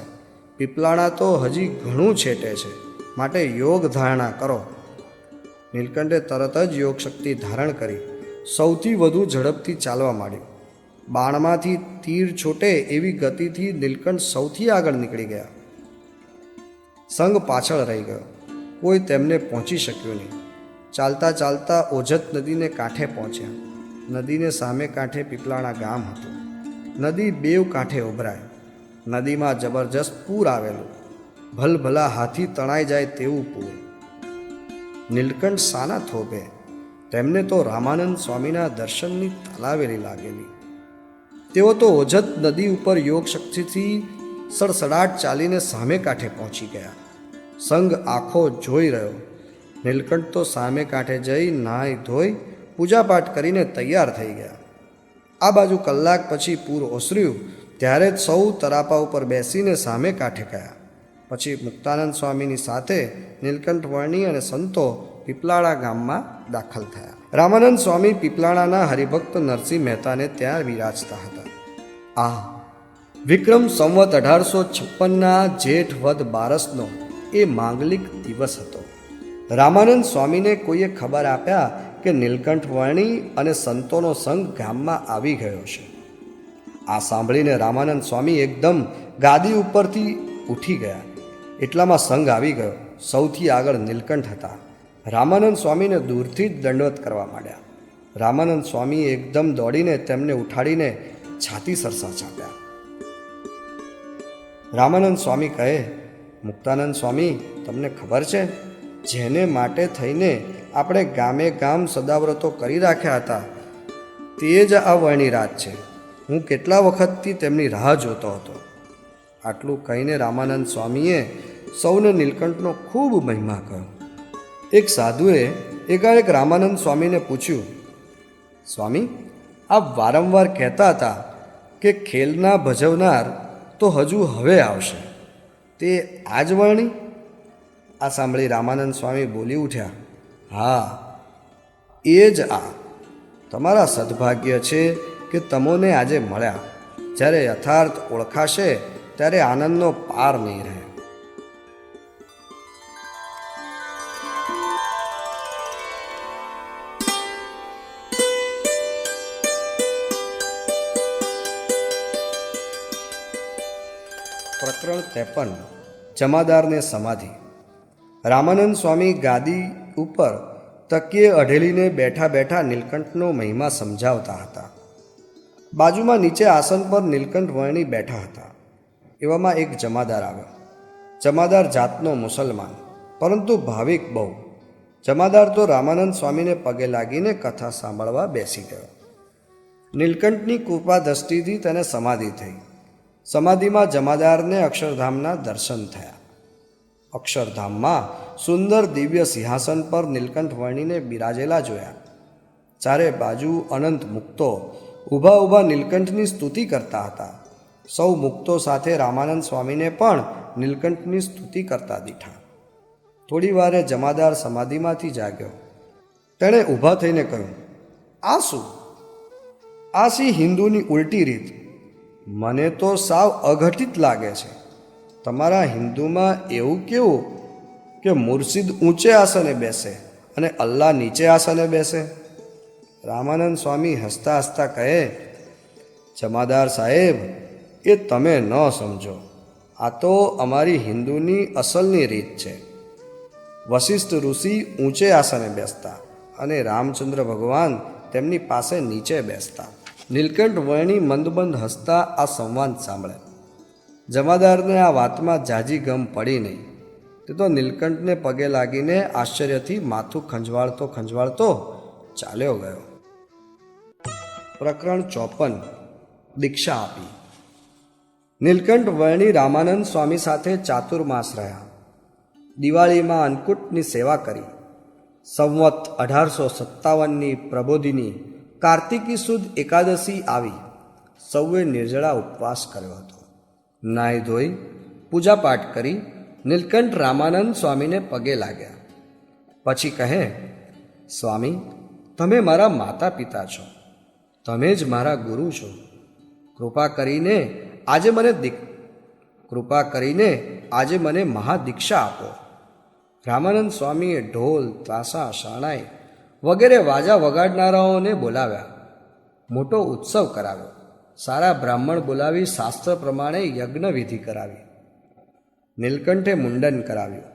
પીપલાણા તો હજી ઘણું છેટે છે, માટે યોગ ધારણા કરો. નીલકંઠે તરત જ યોગ શક્તિ ધારણ કરી સૌથી વધુ ઝડપથી ચાલવા માંડ્યું. બાણમાંથી તીર છોટે એવી ગતિથી નીલકંઠ સૌથી આગળ નીકળી ગયા. સંઘ પાછળ રહી ગયો. કોઈ તેમને પહોંચી શક્યું નહીં. ચાલતા ચાલતા ઓજત નદીને કાંઠે પહોંચ્યા. નદીને સામે કાંઠે પીપલાણા ગામ હતું. નદી બેવ કાંઠે ઉભરાય. નદીમાં જબરજસ્ત પૂર આવેલું, ભલભલા હાથી તણાઈ જાય તેવું પૂર. નીલકંઠ સાના થોભે. તેમને તો રામાનંદ સ્વામીના દર્શનની તાલાવેલી લાગેલી. તેઓ તો ઓજત નદી ઉપર યોગ શક્તિથી સડસડાટ ચાલીને સામે કાંઠે પહોંચી ગયા. સંઘ આંખો જોઈ રહ્યો. નીલકંઠ તો સામે કાંઠે જઈ નાહી ધોઈ પૂજાપાઠ કરીને તૈયાર થઈ ગયા. આ બાજુ કલાક પછી પૂર ઓસર્યું ત્યારે જ સૌ તરાપા ઉપર બેસીને સામે કાંઠે ગયા. પછી મુક્તાનંદ સ્વામીની સાથે નીલકંઠ વર્ણી અને સંતો પીપલાણા ગામમાં દાખલ થયા. રામાનંદ સ્વામી પીપલાણાના હરિભક્ત નરસિંહ મહેતાને ત્યાં વિરાજતા હતા. આ વિક્રમ સંવત 1856ના જેઠ વદ 12નો એ માંગલિક દિવસ હતો. રામાનંદ સ્વામીને કોઈએ ખબર આપ્યા કે નીલકંઠ વર્ણી અને સંતોનો સંઘ ગામમાં આવી ગયો છે. આ સાંભળીને રામાનંદ સ્વામી એકદમ ગાદી ઉપરથી ઉઠી ગયા. એટલામાં સંઘ આવી ગયો. સૌથી આગળ નીલકંઠ હતા. રામાનંદ સ્વામીને દૂરથી જ દંડવત કરવા માંડ્યા. રામાનંદ સ્વામી એકદમ દોડીને તેમને ઉઠાડીને છાતી સરસા ચાપ્યા. રામાનંદ સ્વામી કહે, મુક્તાનંદ સ્વામી, તમને ખબર છે, જેને માટે થઈને આપણે ગામે ગામ સદાવ્રતો કરી રાખ્યા હતા તે જ આ વર્ણિરાજ છે. હું કેટલા વખતથી તેમની રાહ જોતો હતો. આટલું કહીને રામાનંદ સ્વામીએ સૌને નીલકંઠનો ખૂબ મહિમા કહ્યો. એક સાધુએ એકાએક રામાનંદ સ્વામીને પૂછ્યું, સ્વામી, આપ વારંવાર કહેતા હતા કે ખેલના ભજવનાર તો હજુ હવે આવશે, તે આ જ વર્ણી? આ સાંભળી રામાનંદ સ્વામી બોલી ઉઠ્યા, હા, એ જ આ. તમારા સદભાગ્ય છે કે તમોને આજે મળ્યા. જ્યારે યથાર્થ ઓળખાશે ત્યારે આનંદનો પાર નહીં રહે. પ્રકરણ 53. જમાદારને સમાધિ. રામાનંદ સ્વામી ગાદી ઉપર તકીએ અઢેલીને બેઠા બેઠા નીલકંઠનો મહિમા સમજાવતા હતા. બાજુમાં નીચે આસન પર નીલકંઠ વર્ણી બેઠા હતા. એવામાં એક જમાદાર આવ્યો. જમાદાર જાતનો મુસલમાન, પરંતુ ભાવિક બહુ. જમાદાર તો રામાનંદ સ્વામીને પગે લાગીને કથા સાંભળવા બેસી ગયો. નીલકંઠની કૃપા દ્રષ્ટિથી તેને સમાધિ થઈ. સમાધિમાં જમાદારને અક્ષરધામના દર્શન થયા. અક્ષરધામમાં સુંદર દિવ્ય સિંહાસન પર નીલકંઠ વર્ણીને બિરાજેલા જોયા. ચારે બાજુ અનંત મુક્તો ઊભા ઊભા નીલકંઠની સ્તુતિ કરતા હતા. સૌ મુક્તો સાથે રામાનંદ સ્વામીને પણ નીલકંઠની સ્તુતિ કરતા દીઠા. થોડી વારે જમાદાર સમાધિમાંથી જાગ્યો. તેણે ઊભા થઈને કહ્યું, આ શું? આ સી હિન્દુની ઉલટી રીત. મને તો સાવ અઘટિત લાગે છે. તમારા હિન્દુમાં એવું કેવું કે મુર્શિદ ઊંચે આસને બેસે અને અલ્લાહ નીચે આસને બેસે? રામાનંદ સ્વામી હસતા હસતા કહે, જમાદાર સાહેબ, એ તમે ન સમજો. આ તો અમારી હિન્દુની અસલની રીત છે. વશિષ્ઠ ઋષિ ઊંચે આસને બેસતા અને રામચંદ્ર ભગવાન તેમની પાસે નીચે બેસતા. નીલકંઠ વર્ણી મંદમંદ હસતા આ સંવાદ સાંભળે. જમાદારને આ વાતમાં જાજી ગમ પડી નહીં. તે તો નીલકંઠને પગે લાગીને આશ્ચર્યથી માથું ખંજવાળતો ચાલ્યો ગયો. પ્રકરણ 54. દીક્ષા આપી. નીલકંઠ વર્ણી રામાનંદ સ્વામી સાથે ચાતુર્માસ રહ્યા. દિવાળીમાં અન્નકૂટની સેવા કરી. સંવત 1857ની પ્રબોધિની કાર્તિકી સુદ એકાદશી આવી. સૌએ નિર્જળા ઉપવાસ કર્યો હતો. નાહી ધોઈ પૂજાપાઠ કરી નીલકંઠ રામાનંદ સ્વામીને પગે લાગ્યા. પછી કહે, સ્વામી, તમે મારા માતા પિતા છો. તમે જ મારા ગુરુ છો. કૃપા કરીને આજે મને મહાદીક્ષા આપો. રામાનંદ સ્વામીએ ઢોલ, ત્રાસા, શરણાઈ વગેરે વાજા વગાડનારાઓને બોલાવ્યા. મોટો ઉત્સવ કરાવ્યો. સારા બ્રાહ્મણ બોલાવી શાસ્ત્ર પ્રમાણે યજ્ઞ વિધિ કરાવી. નીલકંઠે મુંડન કરાવ્યું.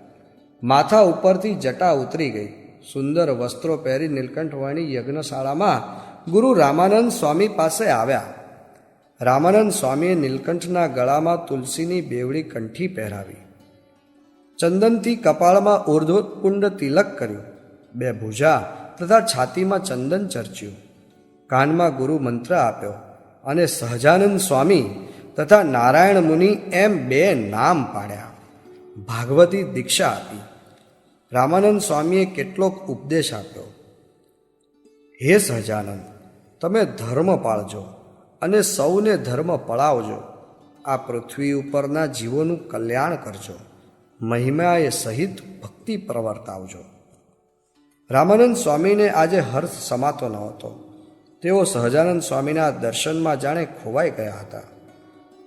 માથા ઉપરથી જટા ઉતરી ગઈ. સુંદર વસ્ત્રો પહેરી નીલકંઠ વર્ણી યજ્ઞશાળામાં ગુરુ રામાનંદ સ્વામી પાસે આવ્યા. રામાનંદ સ્વામીએ નીલકંઠના ગળામાં તુલસીની બેવડી કંઠી પહેરાવી. ચંદનથી કપાળમાં ઉર્ધ્વપુંડ તિલક કર્યું. 2 ભુજા તથા છાતીમાં ચંદન ચર્ચ્યું. કાનમાં ગુરુ મંત્ર આપ્યો અને સહજાનંદ સ્વામી તથા નારાયણ મુનિ એમ 2 નામ પાડ્યા. ભાગવતી દીક્ષા આપી. રામાનંદ સ્વામીએ કેટલોક ઉપદેશ આપ્યો. હે સહજાનંદ, તમે ધર્મ પાળજો અને સૌને ધર્મ પળાવજો. આ પૃથ્વી ઉપરના જીવોનું કલ્યાણ કરજો. મહિમાએ સહિત ભક્તિ પ્રવર્તાવજો. રામાનંદ સ્વામીને આજે હર્ષ સમાતો ન હતો. તેઓ સહજાનંદ સ્વામીના દર્શનમાં જાણે ખોવાઈ ગયા હતા.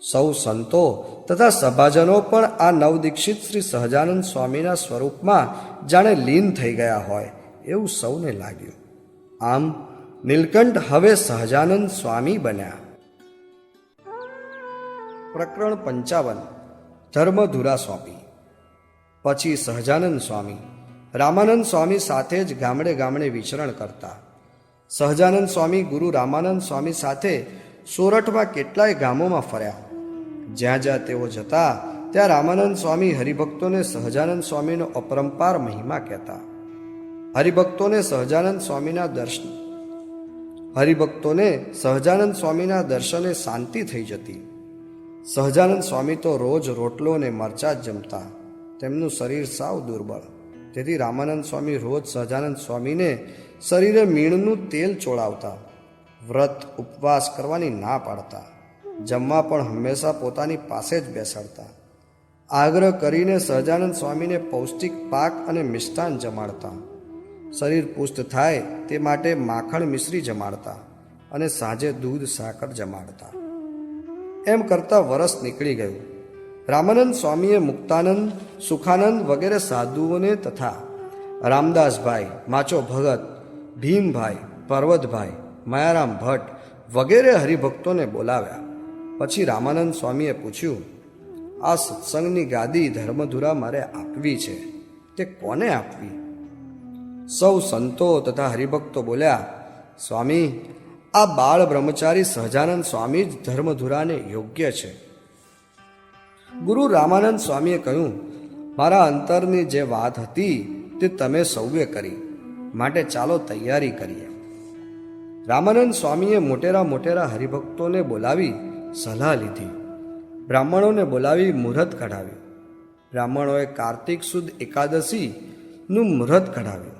સૌ સંતો તથા સભાજનો પણ આ નવદીક્ષિત શ્રી સહજાનંદ સ્વામીના સ્વરૂપમાં જાણે લીન થઈ ગયા હોય એવું સૌને લાગ્યું. આમ નીલકંઠ હવે સહજાનંદ સ્વામી બન્યા. પ્રકરણ 55. ધર્મધુરા સોંપી. પછી સહજાનંદ સ્વામી રામાનંદ સ્વામી સાથે જ ગામડે ગામડે વિચરણ કરતા. સહજાનંદ સ્વામી ગુરુ રામાનંદ સ્વામી સાથે સોરઠમાં કેટલાય ગામોમાં ફર્યા. જ્યાં જ્યાં તેઓ જતા ત્યાં રામાનંદ સ્વામી હરિભક્તોને સહજાનંદ સ્વામીનો અપરંપાર મહિમા કહેતા. હરિભક્તોને સહજાનંદ સ્વામીના દર્શન હરિભક્તોને સહજાનંદ સ્વામીના દર્શને શાંતિ થઈ જતી. સહજાનંદ સ્વામી તો રોજ રોટલો અને મરચા જ જમતા. તેમનું શરીર સાવ દુર્બળ. તેથી રામાનંદ સ્વામી રોજ સહજાનંદ સ્વામીને શરીરે મીણનું તેલ ચોળાવતા. વ્રત ઉપવાસ કરવાની ના પાડતા. જમવા પણ હંમેશા પોતાની પાસે જ બેસાડતા. આગ્રહ કરીને સહજાનંદ સ્વામીને પૌષ્ટિક પાક અને મિષ્ટાન જમાડતા. શરીર પુષ્ટ થાય તે માટે માખણ મિશ્રી જમાડતા અને સાંજે દૂધ સાકર જમાડતા. એમ કરતાં વરસ નીકળી ગયું. રામાનંદ સ્વામીએ મુક્તાનંદ, સુખાનંદ વગેરે સાધુઓને તથા રામદાસભાઈ, માચો ભગત, ભીમભાઈ, પર્વતભાઈ, માયારામ ભટ્ટ વગેરે હરિભક્તોને બોલાવ્યા. પછી રામાનંદ સ્વામીએ પૂછ્યું, આ સત્સંગની ગાદી ધર્મધુરા મારે આપવી છે, તે કોને આપવી? સૌ સંતો તથા હરિભક્તો બોલ્યા, સ્વામી, આ બાળ બ્રહ્મચારી સહજાનંદ સ્વામી જ ધર્મધુરાને યોગ્ય છે. ગુરુ રામાનંદ સ્વામીએ કહ્યું, મારા અંતરની જે વાત હતી તે તમે સૌએ કરી, માટે ચાલો તૈયારી કરીએ. રામાનંદ સ્વામીએ મોટેરા હરિભક્તોને બોલાવી સલાહ લીધી. બ્રાહ્મણોને બોલાવી મુહૂર્ત કઢાવ્યું. બ્રાહ્મણોએ કાર્તિક સુદ એકાદશીનું મુહૂર્ત કઢાવ્યું.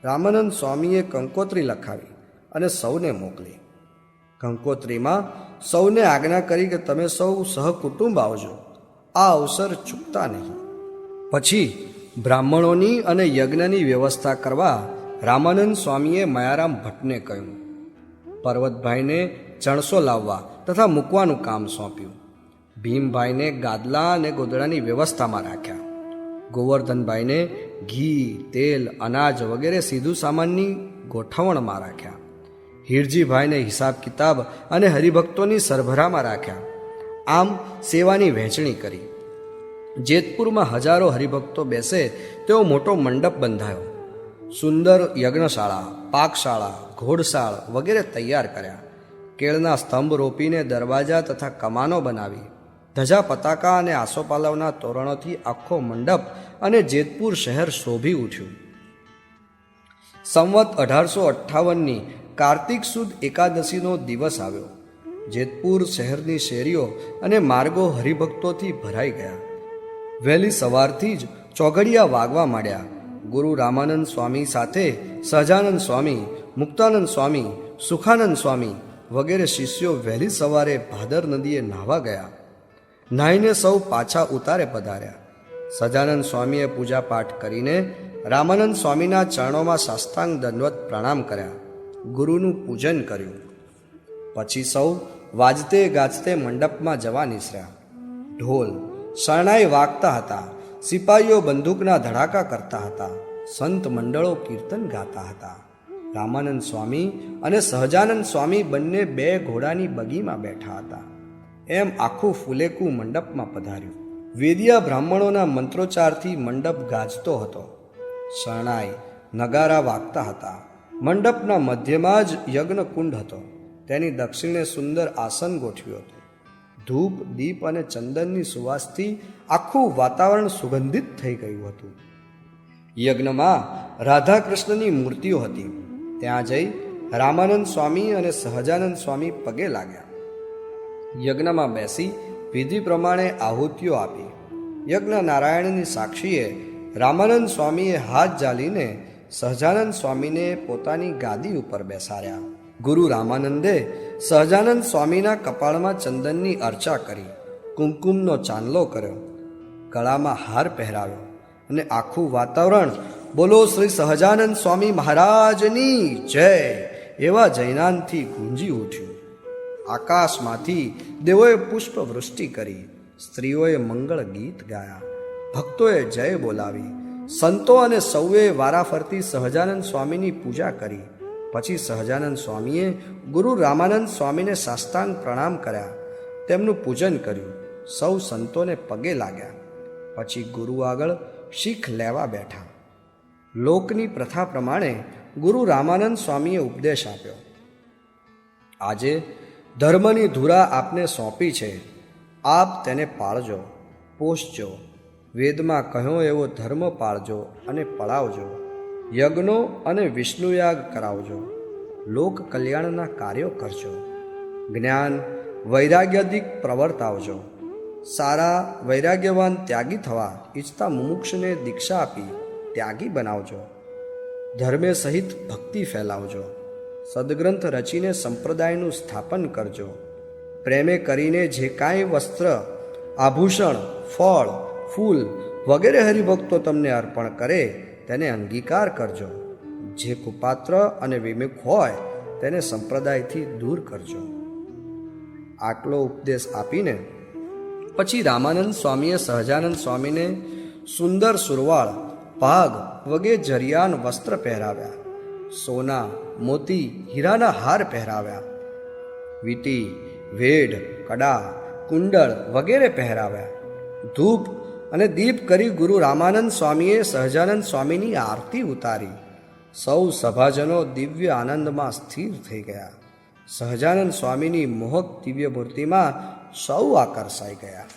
રામાનંદ સ્વામીએ કંકોત્રી લખાવી અને સૌને મોકલી. કંકોત્રીમાં સૌને આજ્ઞા કરી કે તમે સૌ સહકુટુંબ આવજો, આ અવસર ચૂકતા નહીં. પછી બ્રાહ્મણોની અને યજ્ઞની વ્યવસ્થા કરવા રામાનંદ સ્વામીએ માયારામ ભટ્ટને કહ્યું. પર્વતભાઈને ચણસો લાવવા તથા મૂકવાનું કામ સોંપ્યું. ભીમભાઈને ગાદલા અને ગોદડાની વ્યવસ્થામાં રાખ્યા. ગોવર્ધનભાઈને ઘી, તેલ, અનાજ વગેરે સીધું સામાનની ગોઠવણમાં રાખ્યા. હીરજીભાઈને હિસાબ કિતાબ અને હરિભક્તોની સરભરામાં રાખ્યા. આમ સેવાની વહેંચણી કરી. જેતપુરમાં હજારો હરિભક્તો બેસે તેવો મોટો મંડપ બંધાયો. સુંદર યજ્ઞશાળા, પાકશાળા, ઘોડશાળ વગેરે તૈયાર કર્યા. કેળના સ્તંભ રોપીને દરવાજા તથા કમાનો બનાવી. ધજા પતાકા અને આસોપાલવના તોરણોથી આખો મંડપ અને જેતપુર શહેર શોભી ઉઠ્યું. સંવત 1858ની કાર્તિક સુદ એકાદશીનો દિવસ આવ્યો. જેતપુર શહેરની શેરીઓ અને માર્ગો હરિભક્તોથી ભરાઈ ગયા. વહેલી સવારથી જ ચોઘડિયા વાગવા માંડ્યા. ગુરુ રામાનંદ સ્વામી સાથે સહજાનંદ સ્વામી, મુક્તાનંદ સ્વામી, સુખાનંદ સ્વામી વગેરે શિષ્યો વહેલી સવારે ભાદર નદીએ નાહવા ગયા. નાહીને સૌ પાછા ઉતારે પધાર્યા. સહજાનંદ સ્વામીએ પૂજાપાઠ કરીને રામાનંદ સ્વામીના ચરણોમાં સાષ્ટાંગ દંડવત પ્રણામ કર્યા. ગુરુનું પૂજન કર્યું. પછી સૌ વાજતે ગાજતે મંડપમાં જવા નીસર્યા. ઢોલ, શરણાઈ વાગતા હતા. સિપાહીઓ બંદૂકના ધડાકા કરતા હતા. સંત મંડળો કીર્તન ગાતા હતા. રામાનંદ સ્વામી અને સહજાનંદ સ્વામી બંને બે ઘોડાની બગીમાં બેઠા હતા. એમ આખું ફુલેકું મંડપમાં પધાર્યું. વેદિયા બ્રાહ્મણોના મંત્રોચ્ચારથી મંડપ ગાજતો હતો. શરણાઈ, નગારા વાગતા હતા. મંડપના મધ્યમાં જ યજ્ઞકુંડ હતો. તેની દક્ષિણે સુંદર આસન ગોઠવ્યું હતું. ધૂપ, દીપ અને ચંદનની સુવાસથી આખું વાતાવરણ સુગંધિત થઈ ગયું હતું. યજ્ઞમાં રાધા કૃષ્ણની મૂર્તિઓ હતી. ત્યાં જઈ રામાનંદ સ્વામી અને સહજાનંદ સ્વામી પગે લાગ્યા. યજ્ઞમાં બેસી વિધિ પ્રમાણે આહુતિઓ આપી. યજ્ઞ નારાયણની સાક્ષીએ રામાનંદ સ્વામીએ હાથ ઝાલીને સહજાનંદ સ્વામીને પોતાની ગાદી ઉપર બેસાડ્યા. ગુરુ રામાનંદે સહજાનંદ સ્વામીના કપાળમાં ચંદનની અર્ચા કરી, કુમકુમનો ચાંદલો કર્યો, ગળામાં હાર પહેરાવ્યો અને આખું વાતાવરણ બોલો શ્રી સહજાનંદ સ્વામી મહારાજની જય એવા જૈનાનથી ગુંજી ઉઠ્યું. આકાશમાંથી દેવોએ પુષ્પ વૃષ્ટિ કરી. સ્ત્રીઓએ મંગળ ગીત ગાયા. ભક્તોએ જય બોલાવી. સંતો અને સૌએ વારાફરતી સહજાનંદ સ્વામીની પૂજા કરી. પછી સહજાનંદ સ્વામીએ ગુરુ રામાનંદ સ્વામીને સાષ્ટાંગ પ્રણામ કર્યા. તેમનું પૂજન કર્યું. સૌ સંતોને પગે લાગ્યા. પછી ગુરુ આગળ શીખ લેવા બેઠા. લોકની પ્રથા પ્રમાણે ગુરુ રામાનંદ સ્વામીએ ઉપદેશ આપ્યો. આજે ધર્મની ધુરા આપને સોંપી છે. આપ તેને પાળજો, પોષજો. વેદમાં કહ્યો એવો ધર્મ પાળજો અને પળાવજો. યજ્ઞો અને વિષ્ણુયાગ કરાવજો. લોક કલ્યાણના કાર્યો કરજો. જ્ઞાન વૈરાગ્યાદિક પ્રવર્તાવજો. સારા વૈરાગ્યવાન ત્યાગી થવા ઈચ્છતા મુમુક્ષને દીક્ષા આપી ત્યાગી બનાવજો. ધર્મે સહિત ભક્તિ ફેલાવજો. સદગ્રંથ રચીને સંપ્રદાયનું સ્થાપન કરજો. પ્રેમે કરીને જે કાંઈ વસ્ત્ર, આભૂષણ, ફળ, ફૂલ વગેરે હરિભક્તો તમને અર્પણ કરે તેને અંગીકાર કરજો. જે કુપાત્ર અને વિમુખ હોય તેને સંપ્રદાયથી દૂર કરજો. આટલો ઉપદેશ આપીને પછી રામાનંદ સ્વામીએ સહજાનંદ સ્વામીને સુંદર સુરવાળ, પાગ વગેરે જરિયાન વસ્ત્ર પહેરાવ્યા. સોના, મોતી, હીરાના હાર પહેરાવ્યા. વીંટી, વેઢ, કડા, કુંડળ વગેરે પહેરાવ્યા. ધૂપ અને દીપ કરી ગુરુ રામાનંદ સ્વામીએ સહજાનંદ સ્વામીની આરતી ઉતારી. સૌ સભાજનો દિવ્ય આનંદમાં સ્થિર થઈ ગયા. સહજાનંદ સ્વામીની મોહક દિવ્ય મૂર્તિમાં સૌ આકર્ષાઈ ગયા.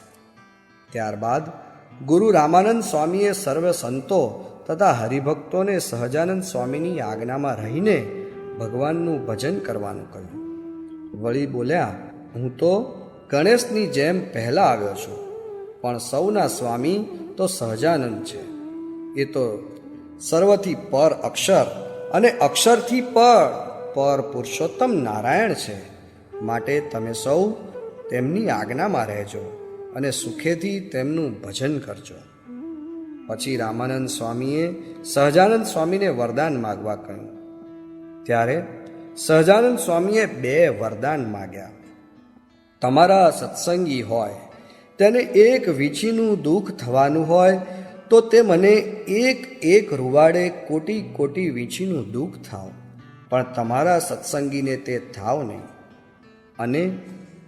ત્યારબાદ ગુરુ રામાનંદ સ્વામીએ સર્વ સંતો તથા હરિભક્તોને સહજાનંદ સ્વામીની આજ્ઞામાં રહીને ભગવાનનું ભજન કરવાનું કહ્યું. વળી બોલ્યા, હું તો ગણેશની જેમ પહેલાં આવ્યો છું, પણ સૌના સ્વામી તો સહજાનંદ છે. એ તો સર્વથી પર અક્ષર અને અક્ષરથી પર પુરુષોત્તમ નારાયણ છે. માટે તમે સૌ તેમની આજ્ઞામાં રહેજો અને સુખેથી તેમનું ભજન કરજો. પછી રામાનંદ સ્વામીએ સહજાનંદ સ્વામીને વરદાન માગવા કહ્યું. ત્યારે સહજાનંદ સ્વામીએ 2 વરદાન માગ્યા. તમારા સત્સંગી હોય તેને એક વીંછીનું દુઃખ થવાનું હોય તો તે મને એક રૂવાડે કોટી વીંછીનું દુઃખ થાવ, પણ તમારા સત્સંગીને તે થાવ નહીં. અને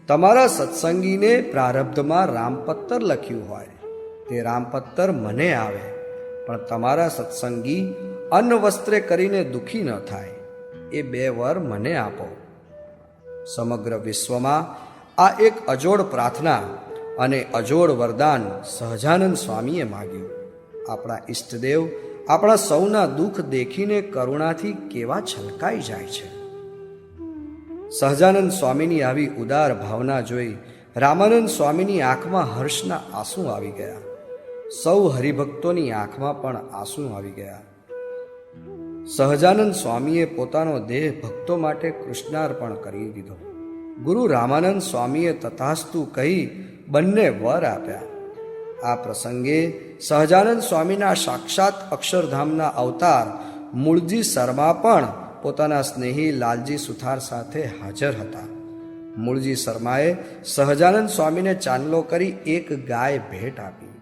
તમારા સત્સંગીને પ્રારબ્ધમાં રામપત્તર લખ્યું હોય તે રામપત્તર મને આવે, પણ તમારા સત્સંગી અન્ન વસ્ત્રે કરીને દુઃખી ન થાય. એ 2 વર મને આપો. સમગ્ર વિશ્વમાં આ એક અજોડ પ્રાર્થના અને અજોડ વરદાન સહજાનંદ સ્વામીએ માગ્યું. આપણા ઈષ્ટદેવ આપણા સૌના દુઃખ દેખીને કરુણાથી કેવા છલકાઈ જાય છે. સહજાનંદ સ્વામીની આવી ઉદાર ભાવના જોઈ રામાનંદ સ્વામીની આંખમાં હર્ષના આંસુ આવી ગયા. સૌ હરિભક્તોની આંખમાં પણ આંસુ આવી ગયા. સહજાનંદ સ્વામીએ પોતાનો દેહ ભક્તો માટે કૃષ્ણાર્પણ કરી દીધો. ગુરુ રામાનંદ સ્વામીએ તથાસ્તુ કહી બંને વર આપ્યા. આ પ્રસંગે સહજાનંદ સ્વામીના સાક્ષાત અક્ષરધામના અવતાર મૂળજી શર્મા પણ પોતાના સ્નેહી લાલજી સુથાર સાથે હાજર હતા. મૂળજી શર્માએ સહજાનંદ સ્વામીને ચાંદલો કરી એક ગાય ભેટ આપી.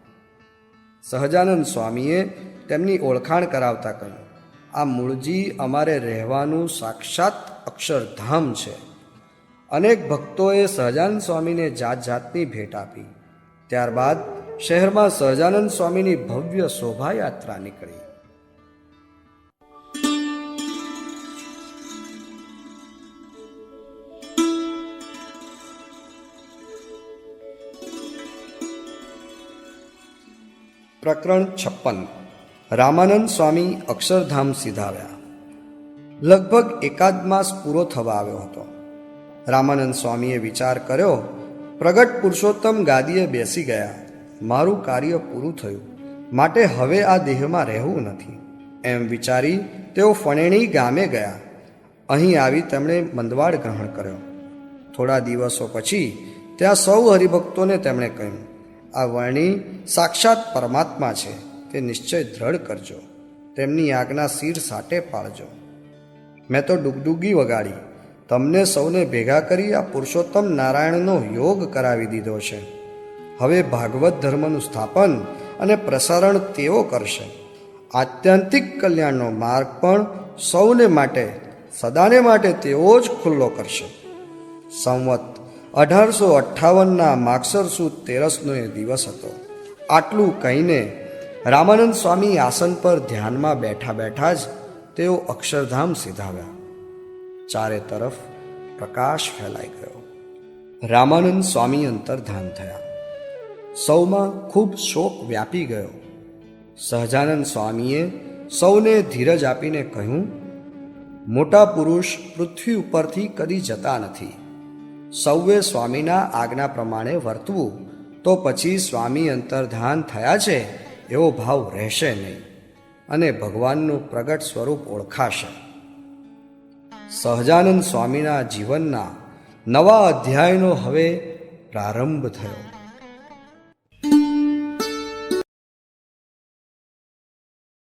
સહજાનંદ સ્વામીએ તેમની ઓળખાણ કરાવતા કહ્યું, આ મૂળજી અમારે રહેવાનું સાક્ષાત અક્ષરધામ છે. અનેક ભક્તોએ સહજાનંદ સ્વામીને જાત જાતની ભેટ આપી. ત્યારબાદ શહેરમાં સહજાનંદ સ્વામીની ભવ્ય શોભાયાત્રા નીકળી. પ્રકરણ 56. રામાનંદ સ્વામી અક્ષરધામ સીધાવ્યા. લગભગ 1 માસ પૂરો થવા આવ્યો હતો. રામાનંદ સ્વામીએ વિચાર કર્યો, પ્રગટ પુરુષોત્તમ ગાદીએ બેસી ગયા. મારું કાર્ય પૂરું થયું, માટે હવે આ દેહમાં રહેવું નથી. એમ વિચારી તેઓ ફણેણી ગામે ગયા. અહીં આવી તેમણે મંદવાડ ગ્રહણ કર્યો. થોડા દિવસો પછી ત્યાં સૌ હરિભક્તોને તેમણે કહ્યું, આ વર્ણી સાક્ષાત પરમાત્મા છે, તે નિશ્ચય દ્રઢ કરજો. તેમની આજ્ઞા શિર સાટે પાડજો. મેં તો ડુગડુગી વગાડી તમને સૌને ભેગા કરી આ પુરુષોત્તમ નારાયણનો યોગ કરાવી દીધો છે. હવે ભાગવત ધર્મનું સ્થાપન અને પ્રસારણ તેઓ કરશે. આત્યંતિક કલ્યાણનો માર્ગ પણ સૌને માટે સદાને માટે તેઓ જ ખુલ્લો કરશે. સંવત 1858ના માગસર સુદ 13નો એ દિવસ હતો. આટલું કહીને રામાનંદ સ્વામી આસન પર ધ્યાનમાં બેઠા બેઠા જ તેઓ અક્ષરધામ સીધાવ્યા. ચારે તરફ પ્રકાશ ફેલાઈ ગયો. રામાનંદ સ્વામી અંતર્ધાન થયા. સૌમાં ખૂબ શોક વ્યાપી ગયો. સહજાનંદ સ્વામીએ સૌને ધીરજ આપીને કહ્યું, મોટા પુરુષ પૃથ્વી ઉપરથી કદી જતા નથી. સૌએ સ્વામીના આજ્ઞા પ્રમાણે વર્તવું, તો પછી સ્વામી અંતર્ધાન થયા છે એવો ભાવ રહેશે નહીં અને ભગવાનનું પ્રગટ સ્વરૂપ ઓળખાશે. સહજાનંદ સ્વામીના જીવનના નવા અધ્યાયનો હવે પ્રારંભ થયો.